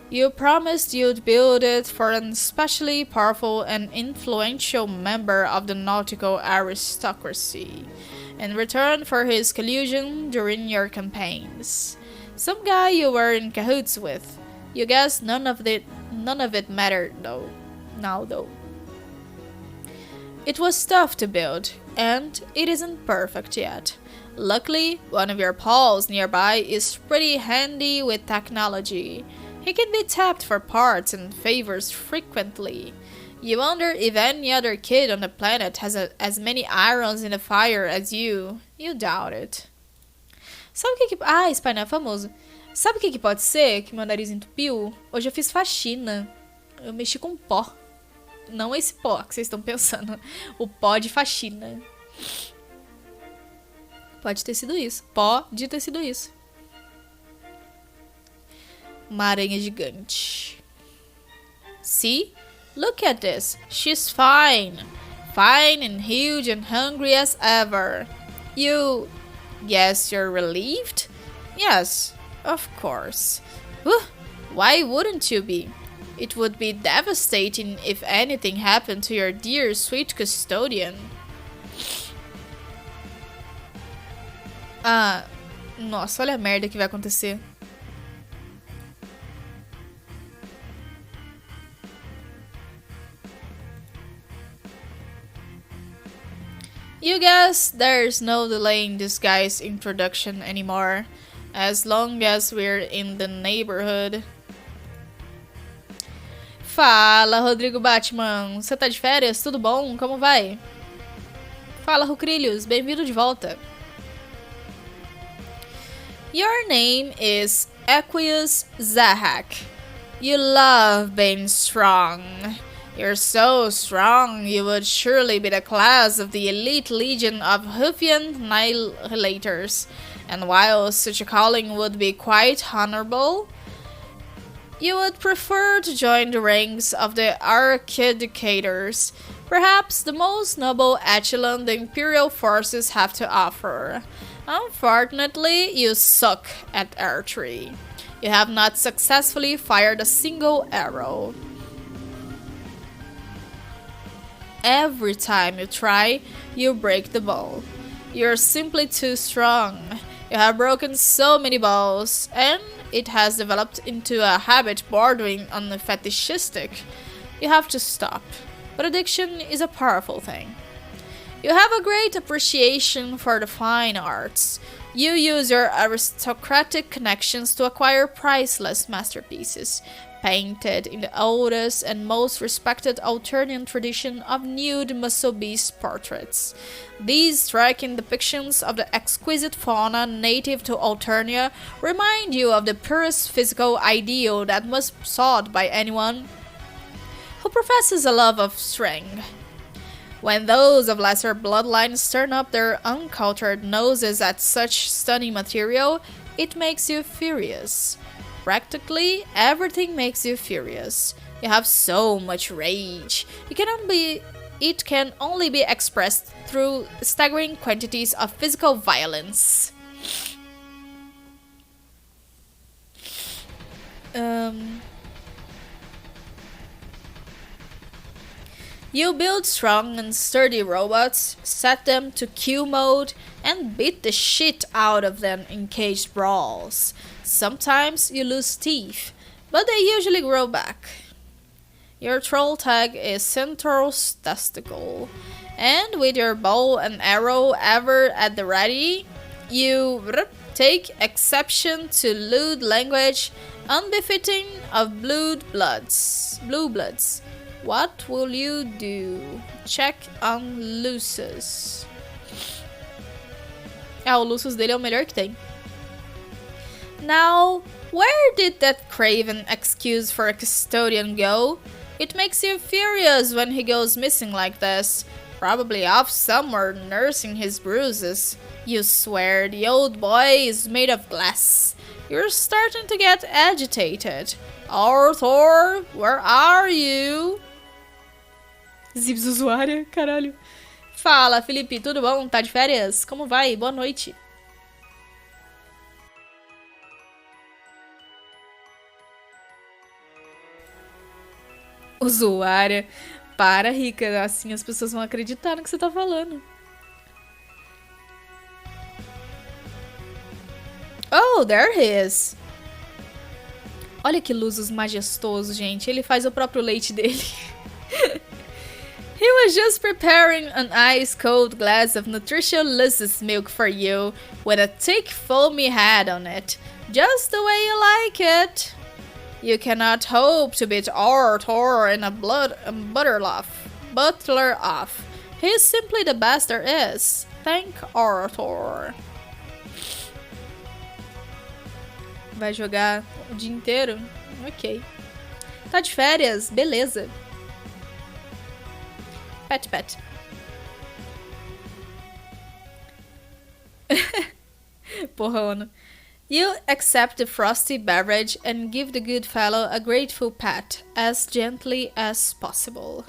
You promised you'd build it for an especially powerful and influential member of the nautical aristocracy, in return for his collusion during your campaigns. Some guy you were in cahoots with. You guess none of it mattered though. Now though. It was tough to build, and it isn't perfect yet. Luckily, one of your pals nearby is pretty handy with technology. He can be tapped for parts and favors frequently. You wonder if any other kid on the planet has as many irons in the fire as you. You doubt it. Sabe o que Ah, esse painel é famoso. Sabe o que pode ser que meu nariz entupiu? Hoje eu fiz faxina. Eu mexi com pó. Não esse pó que vocês estão pensando. O pó de faxina. Pode ter sido isso. Pode ter sido isso. Uma aranha gigante. See? Look at this. She's fine. Fine and huge and hungry as ever. You guess you're relieved? Yes, of course. Why wouldn't you be? It would be devastating if anything happened to your dear sweet custodian. Ah, nossa, olha a merda que vai acontecer. You guess there's no delay in this guy's introduction anymore, as long as we're in the neighborhood. Fala, Rodrigo Batman. Você tá de férias? Tudo bom? Como vai? Fala, Rucrilhos. Bem-vindo de volta. Your name is Equius Zahak. You love being strong. You're so strong, you would surely be the class of the elite legion of Hoofian Annihilators. And while such a calling would be quite honorable, you would prefer to join the ranks of the Archidicators, perhaps the most noble echelon the Imperial forces have to offer. Unfortunately, you suck at archery. You have not successfully fired a single arrow. Every time you try, you break the bow. You're simply too strong. You have broken so many bows, and it has developed into a habit bordering on the fetishistic. You have to stop. But addiction is a powerful thing. You have a great appreciation for the fine arts. You use your aristocratic connections to acquire priceless masterpieces, painted in the oldest and most respected Alternian tradition of nude muscle beast portraits. These striking depictions of the exquisite fauna native to Alternia remind you of the purest physical ideal that must be sought by anyone who professes a love of strength. When those of lesser bloodlines turn up their uncultured noses at such stunning material, it makes you furious. Practically everything makes you furious. You have so much rage. It can only be expressed through staggering quantities of physical violence. You build strong and sturdy robots, set them to Q mode, and beat the shit out of them in caged brawls. Sometimes you lose teeth, but they usually grow back. Your troll tag is Centaur's Testicle, and with your bow and arrow ever at the ready, you take exception to lewd language unbefitting of blue bloods. What will you do? Check on Lucius. O Lucius dele é o melhor que tem. Now, where did that craven excuse for a custodian go? It makes you furious when he goes missing like this. Probably off somewhere nursing his bruises. You swear the old boy is made of glass. You're starting to get agitated. Arthur, where are you? Zibs usuária, caralho. Fala, Felipe, tudo bom? Tá de férias? Como vai? Boa noite. Usuária. Para, Rica. Assim as pessoas vão acreditar no que você tá falando. Oh, there he is. Olha que luzes majestoso, gente. Ele faz o próprio leite dele. He was just preparing an ice-cold glass of nutritious milk for you, with a thick foamy head on it, just the way you like it. You cannot hope to beat Arthur in a butler off. He's simply the best there is. Thank Arthur. Vai jogar o dia inteiro? Ok. Tá de férias? Beleza. Pet. Porra, Ono. You accept the frosty beverage and give the good fellow a grateful pat, as gently as possible.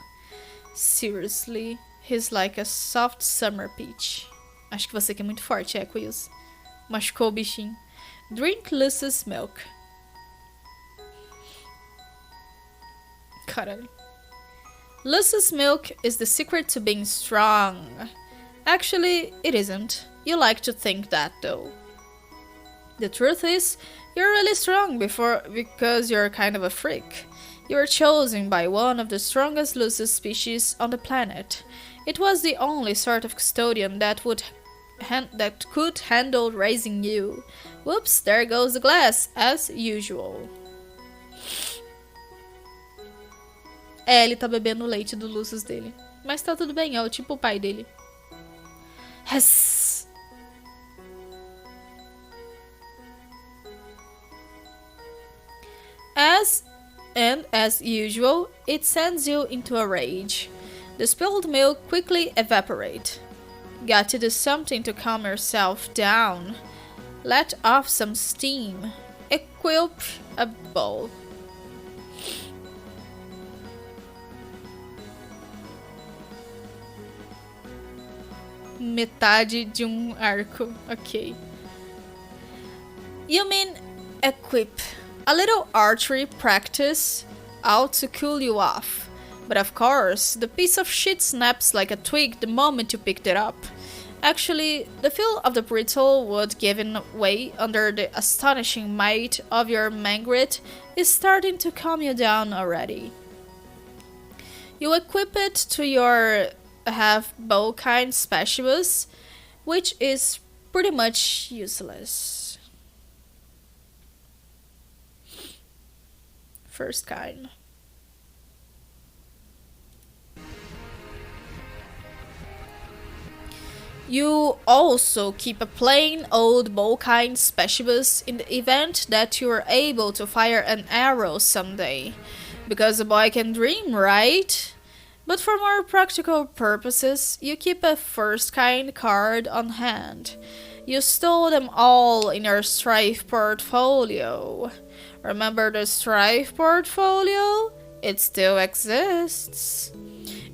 Seriously, he's like a soft summer peach. Acho que você que é muito forte, Equius. Machucou o bichinho. Drink Lucy's milk. Caralho. Lucy's milk is the secret to being strong. Actually, it isn't. You like to think that, though. The truth is, you're really strong because you're kind of a freak. You were chosen by one of the strongest Lucy species on the planet. It was the only sort of custodian that could handle raising you. Whoops, there goes the glass, as usual. Ele tá bebendo o leite do Lucius dele. Mas tá tudo bem, é tipo o pai dele. Yes. As usual, it sends you into a rage. The spilled milk quickly evaporates. Got to do something to calm yourself down. Let off some steam. Equip a bowl. Metade de arco. Ok. You mean equip. A little archery practice out to cool you off. But of course, the piece of shit snaps like a twig the moment you picked it up. Actually, the feel of the brittle wood giving way under the astonishing might of your mangrit is starting to calm you down already. You equip it to your have bovine specialists, which is pretty much useless. First kind. You also keep a plain old bovine specialist in the event that you are able to fire an arrow someday. Because a boy can dream, right? But for more practical purposes, you keep a first kind card on hand. You stole them all in your Strife portfolio. Remember the Strife portfolio? It still exists.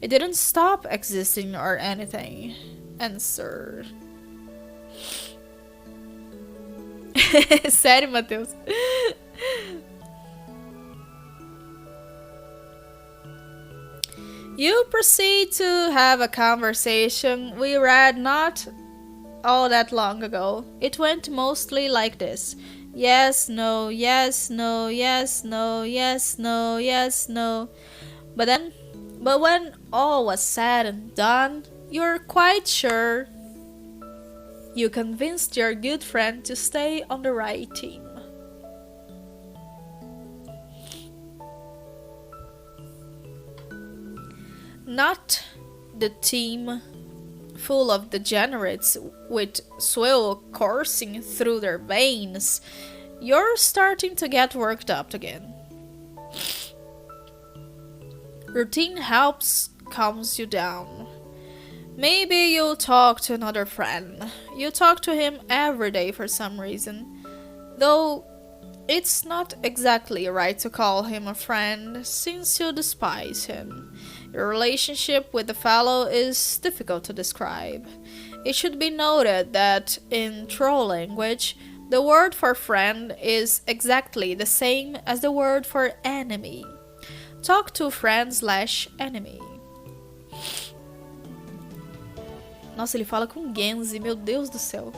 It didn't stop existing or anything. Answer. Sério, Matheus? You proceed to have a conversation we read not all that long ago. It went mostly like this. Yes, no, yes, no, yes, no, yes, no, yes, no. But when all was said and done, you're quite sure you convinced your good friend to stay on the right team. Not the team full of degenerates with swill coursing through their veins. You're starting to get worked up again. Routine helps calms you down. Maybe you'll talk to another friend. You talk to him every day for some reason. Though it's not exactly right to call him a friend since you despise him. Your relationship with the fellow is difficult to describe. It should be noted that in troll language, the word for friend is exactly the same as the word for enemy. Talk to friend/enemy. Nossa, ele fala com Genzi, meu Deus do céu.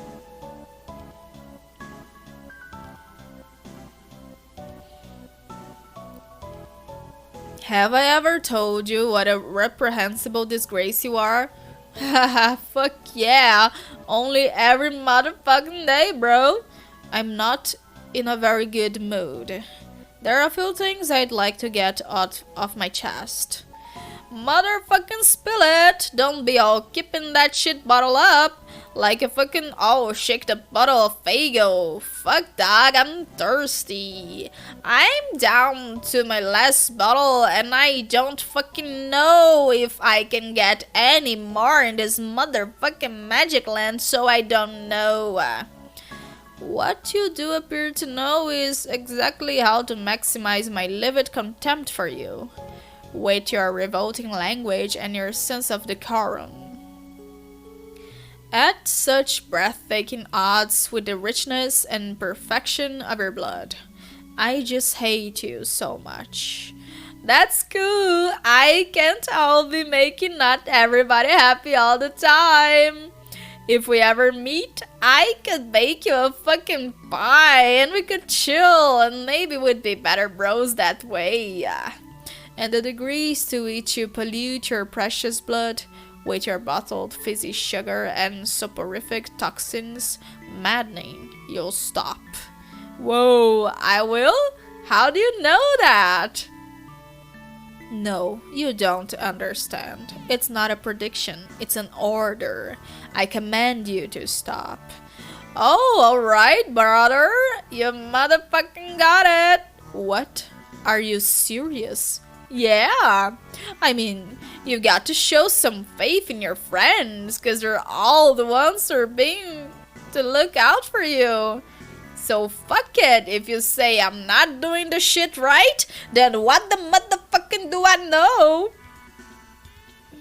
Have I ever told you what a reprehensible disgrace you are? Haha, fuck yeah. Only every motherfucking day, bro. I'm not in a very good mood. There are a few things I'd like to get out of my chest. Motherfucking spill it. Don't be all keeping that shit bottle up like a fucking shake the bottle of Fago. Fuck dog, I'm thirsty. I'm down to my last bottle and I don't fucking know if I can get any more in this motherfucking magic land, so I don't know. What you do appear to know is exactly how to maximize my livid contempt for you. With your revolting language and your sense of decorum. At such breathtaking odds with the richness and perfection of your blood. I just hate you so much. That's cool. I can't all be making not everybody happy all the time. If we ever meet, I could bake you a fucking pie and we could chill and maybe we'd be better bros that way. And the degrees to which you pollute your precious blood with your bottled fizzy sugar and soporific toxins, maddening, you'll stop. Whoa, I will? How do you know that? No, you don't understand. It's not a prediction, it's an order. I command you to stop. Oh, alright, brother. You motherfucking got it. What? Are you serious? Yeah, I mean, you got to show some faith in your friends, cause they're all the ones who are being to look out for you. So fuck it, if you say I'm not doing the shit right, then what the motherfucking do I know?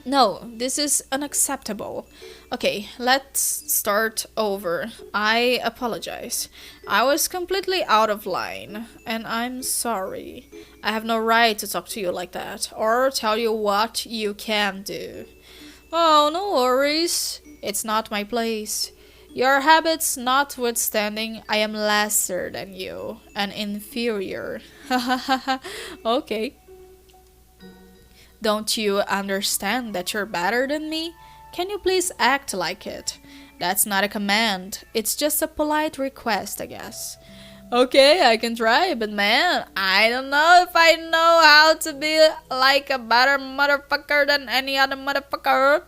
No, this is unacceptable. Okay, let's start over. I apologize. I was completely out of line, and I'm sorry. I have no right to talk to you like that, or tell you what you can do. Oh, no worries. It's not my place. Your habits notwithstanding, I am lesser than you, and inferior. Okay. Don't you understand that you're better than me? Can you please act like it? That's not a command. It's just a polite request, I guess. Okay, I can try, but man, I don't know if I know how to be like a better motherfucker than any other motherfucker.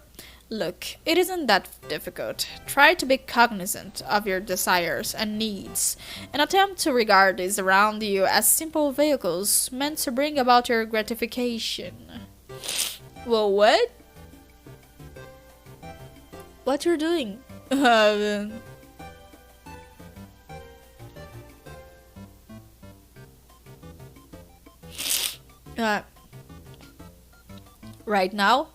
Look, it isn't that difficult. Try to be cognizant of your desires and needs, and attempt to regard these around you as simple vehicles meant to bring about your gratification. Well, what? What you're doing? Right now,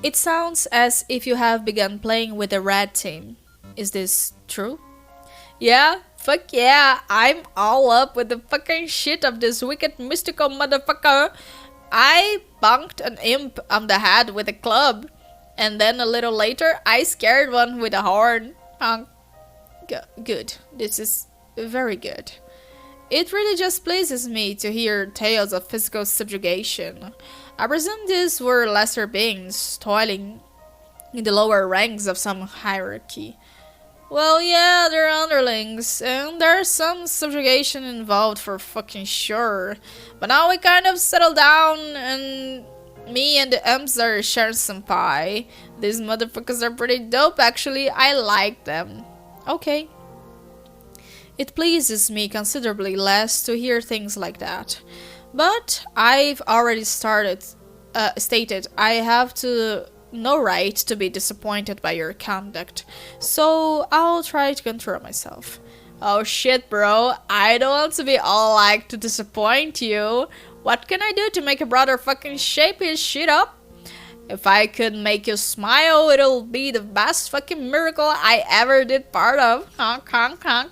it sounds as if you have begun playing with the red team. Is this true? Yeah, fuck yeah, I'm all up with the fucking shit of this wicked mystical motherfucker. I bonked an imp on the head with a club, and then a little later I scared one with a horn. Good, this is very good. It really just pleases me to hear tales of physical subjugation. I presume these were lesser beings toiling in the lower ranks of some hierarchy. Well, yeah, they're underlings, and there's some subjugation involved for fucking sure. But now we kind of settled down, and me and the imps are sharing some pie. These motherfuckers are pretty dope, actually. I like them. Okay. It pleases me considerably less to hear things like that. But I've already stated I have no right to be disappointed by your conduct. So I'll try to control myself. Oh shit, bro. I don't want to be all like to disappoint you. What can I do to make a brother fucking shape his shit up? If I could make you smile, it'll be the best fucking miracle I ever did part of. Honk, honk, honk.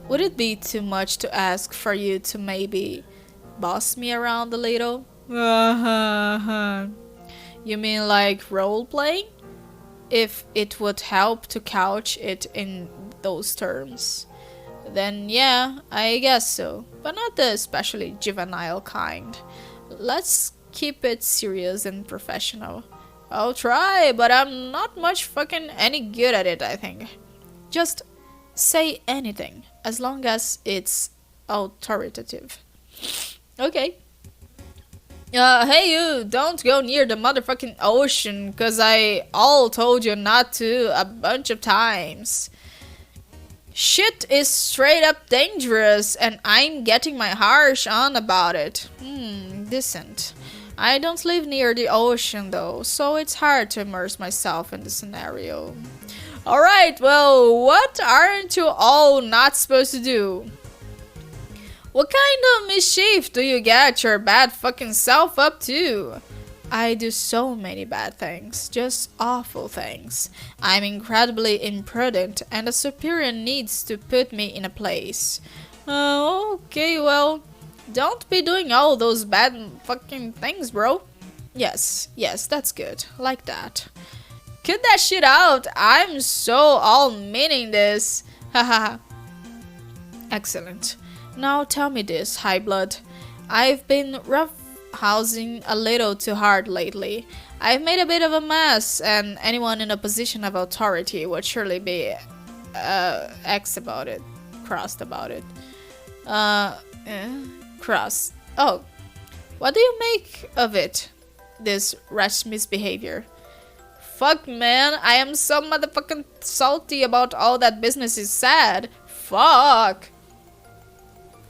Would it be too much to ask for you to maybe boss me around a little? You mean like role-playing? If it would help to couch it in those terms. Then yeah, I guess so. But not the especially juvenile kind. Let's keep it serious and professional. I'll try, but I'm not much fucking any good at it, I think. Just say anything, as long as it's authoritative. Okay. Hey you, don't go near the motherfucking ocean, cause I all told you not to a bunch of times. Shit is straight up dangerous, and I'm getting my harsh on about it. Decent. I don't live near the ocean though, so it's hard to immerse myself in the scenario. Alright, well, what aren't you all not supposed to do? What kind of mischief do you get your bad fucking self up to? I do so many bad things, just awful things. I'm incredibly imprudent, and a superior needs to put me in a place. Okay, well, don't be doing all those bad fucking things, bro. Yes, that's good, like that. Cut that shit out, I'm so all meaning this. Haha. Excellent. Now tell me this, High Blood. I've been roughhousing a little too hard lately. I've made a bit of a mess, and anyone in a position of authority would surely be crossed about it. Cross. Oh, what do you make of it? This rash misbehavior. Fuck, man, I am so motherfucking salty about all that business you said. Fuck.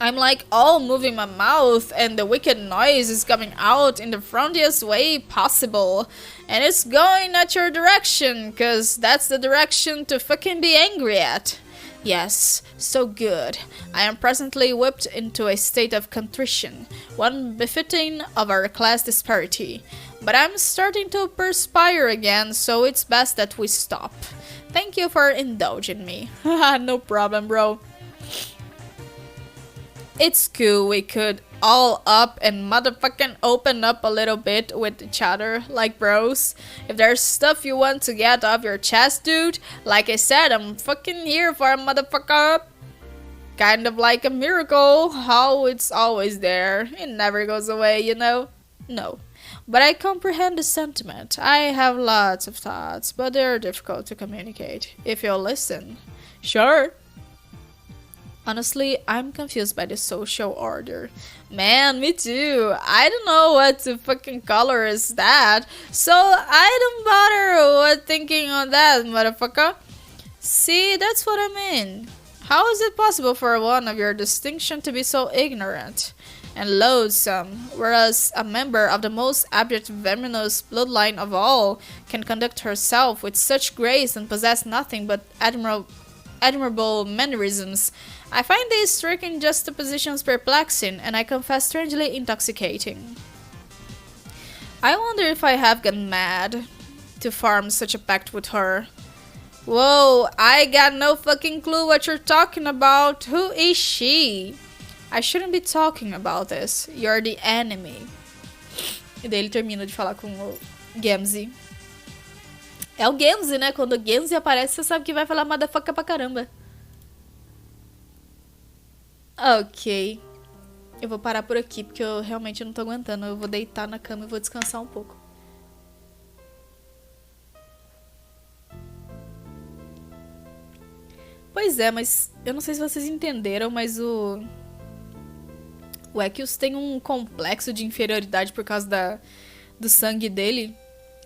I'm like all moving my mouth, and the wicked noise is coming out in the frontiest way possible. And it's going at your direction, cause that's the direction to fucking be angry at. Yes, so good. I am presently whipped into a state of contrition, one befitting of our class disparity. But I'm starting to perspire again, so it's best that we stop. Thank you for indulging me. Haha, no problem, bro. It's cool, we could all up and motherfucking open up a little bit with each other, like bros. If there's stuff you want to get off your chest, dude, like I said, I'm fucking here for a motherfucker. kind of like a miracle how it's always there. It never goes away, you know? No. But I comprehend the sentiment. I have lots of thoughts, but they're difficult to communicate. If you'll listen. Sure. Honestly, I'm confused by the social order. Man, me too. I don't know what the fucking color is that. So I don't bother what thinking on that, motherfucker. See, that's what I mean. How is it possible for one of your distinction to be so ignorant and loathsome, whereas a member of the most abject venomous bloodline of all can conduct herself with such grace and possess nothing but admirable mannerisms? I find these striking juxtapositions perplexing, and I confess strangely intoxicating. I wonder if I have gone mad to form such a pact with her. Whoa, I got no fucking clue what you're talking about. Who is she? I shouldn't be talking about this. You're the enemy. E daí ele termina de falar com o Gamzee. É o Gamzee, né? Quando o Gamzee aparece, você sabe que vai falar motherfucker pra caramba. Ok. Eu vou parar por aqui, porque eu realmente não tô aguentando. Eu vou deitar na cama e vou descansar um pouco. Pois é, mas eu não sei se vocês entenderam, mas o Ekius tem um complexo de inferioridade por causa do sangue dele.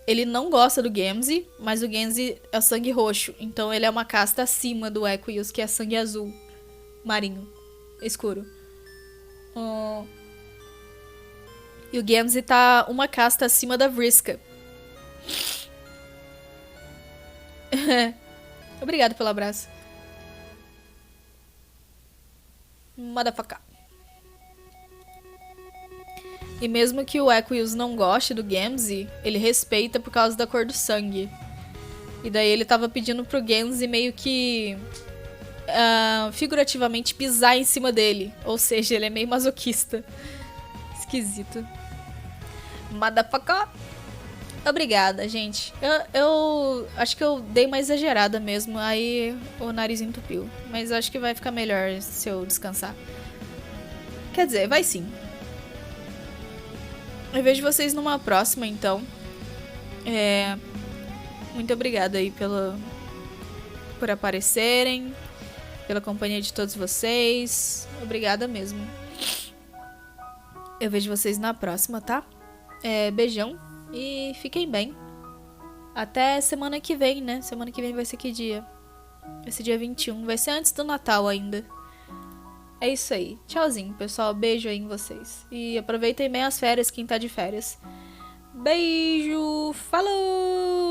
Ele não gosta do Gamzee, mas o Gamzee é sangue roxo. Então ele é uma casta acima do Ekius, que é sangue azul marinho. Escuro. E o Gamzee tá uma casta acima da Vriska. Obrigado pelo abraço. Motherfucker. E mesmo que o Ekius não goste do Gamzee, ele respeita por causa da cor do sangue. E daí ele tava pedindo pro Gamzee meio que figurativamente pisar em cima dele. Ou seja, ele é meio masoquista. Esquisito. Motherfucker. Obrigada, gente. Eu acho que eu dei uma exagerada mesmo. Aí o nariz entupiu. Mas acho que vai ficar melhor se eu descansar. Quer dizer, vai sim. Eu vejo vocês numa próxima, então. Muito obrigada aí por aparecerem. Pela companhia de todos vocês. Obrigada mesmo. Eu vejo vocês na próxima, tá? Beijão. E fiquem bem. Até semana que vem, né? Semana que vem vai ser que dia? Vai ser dia 21. Vai ser antes do Natal ainda. É isso aí. Tchauzinho, pessoal. Beijo aí em vocês. E aproveitem bem as férias, quem tá de férias. Beijo. Falou!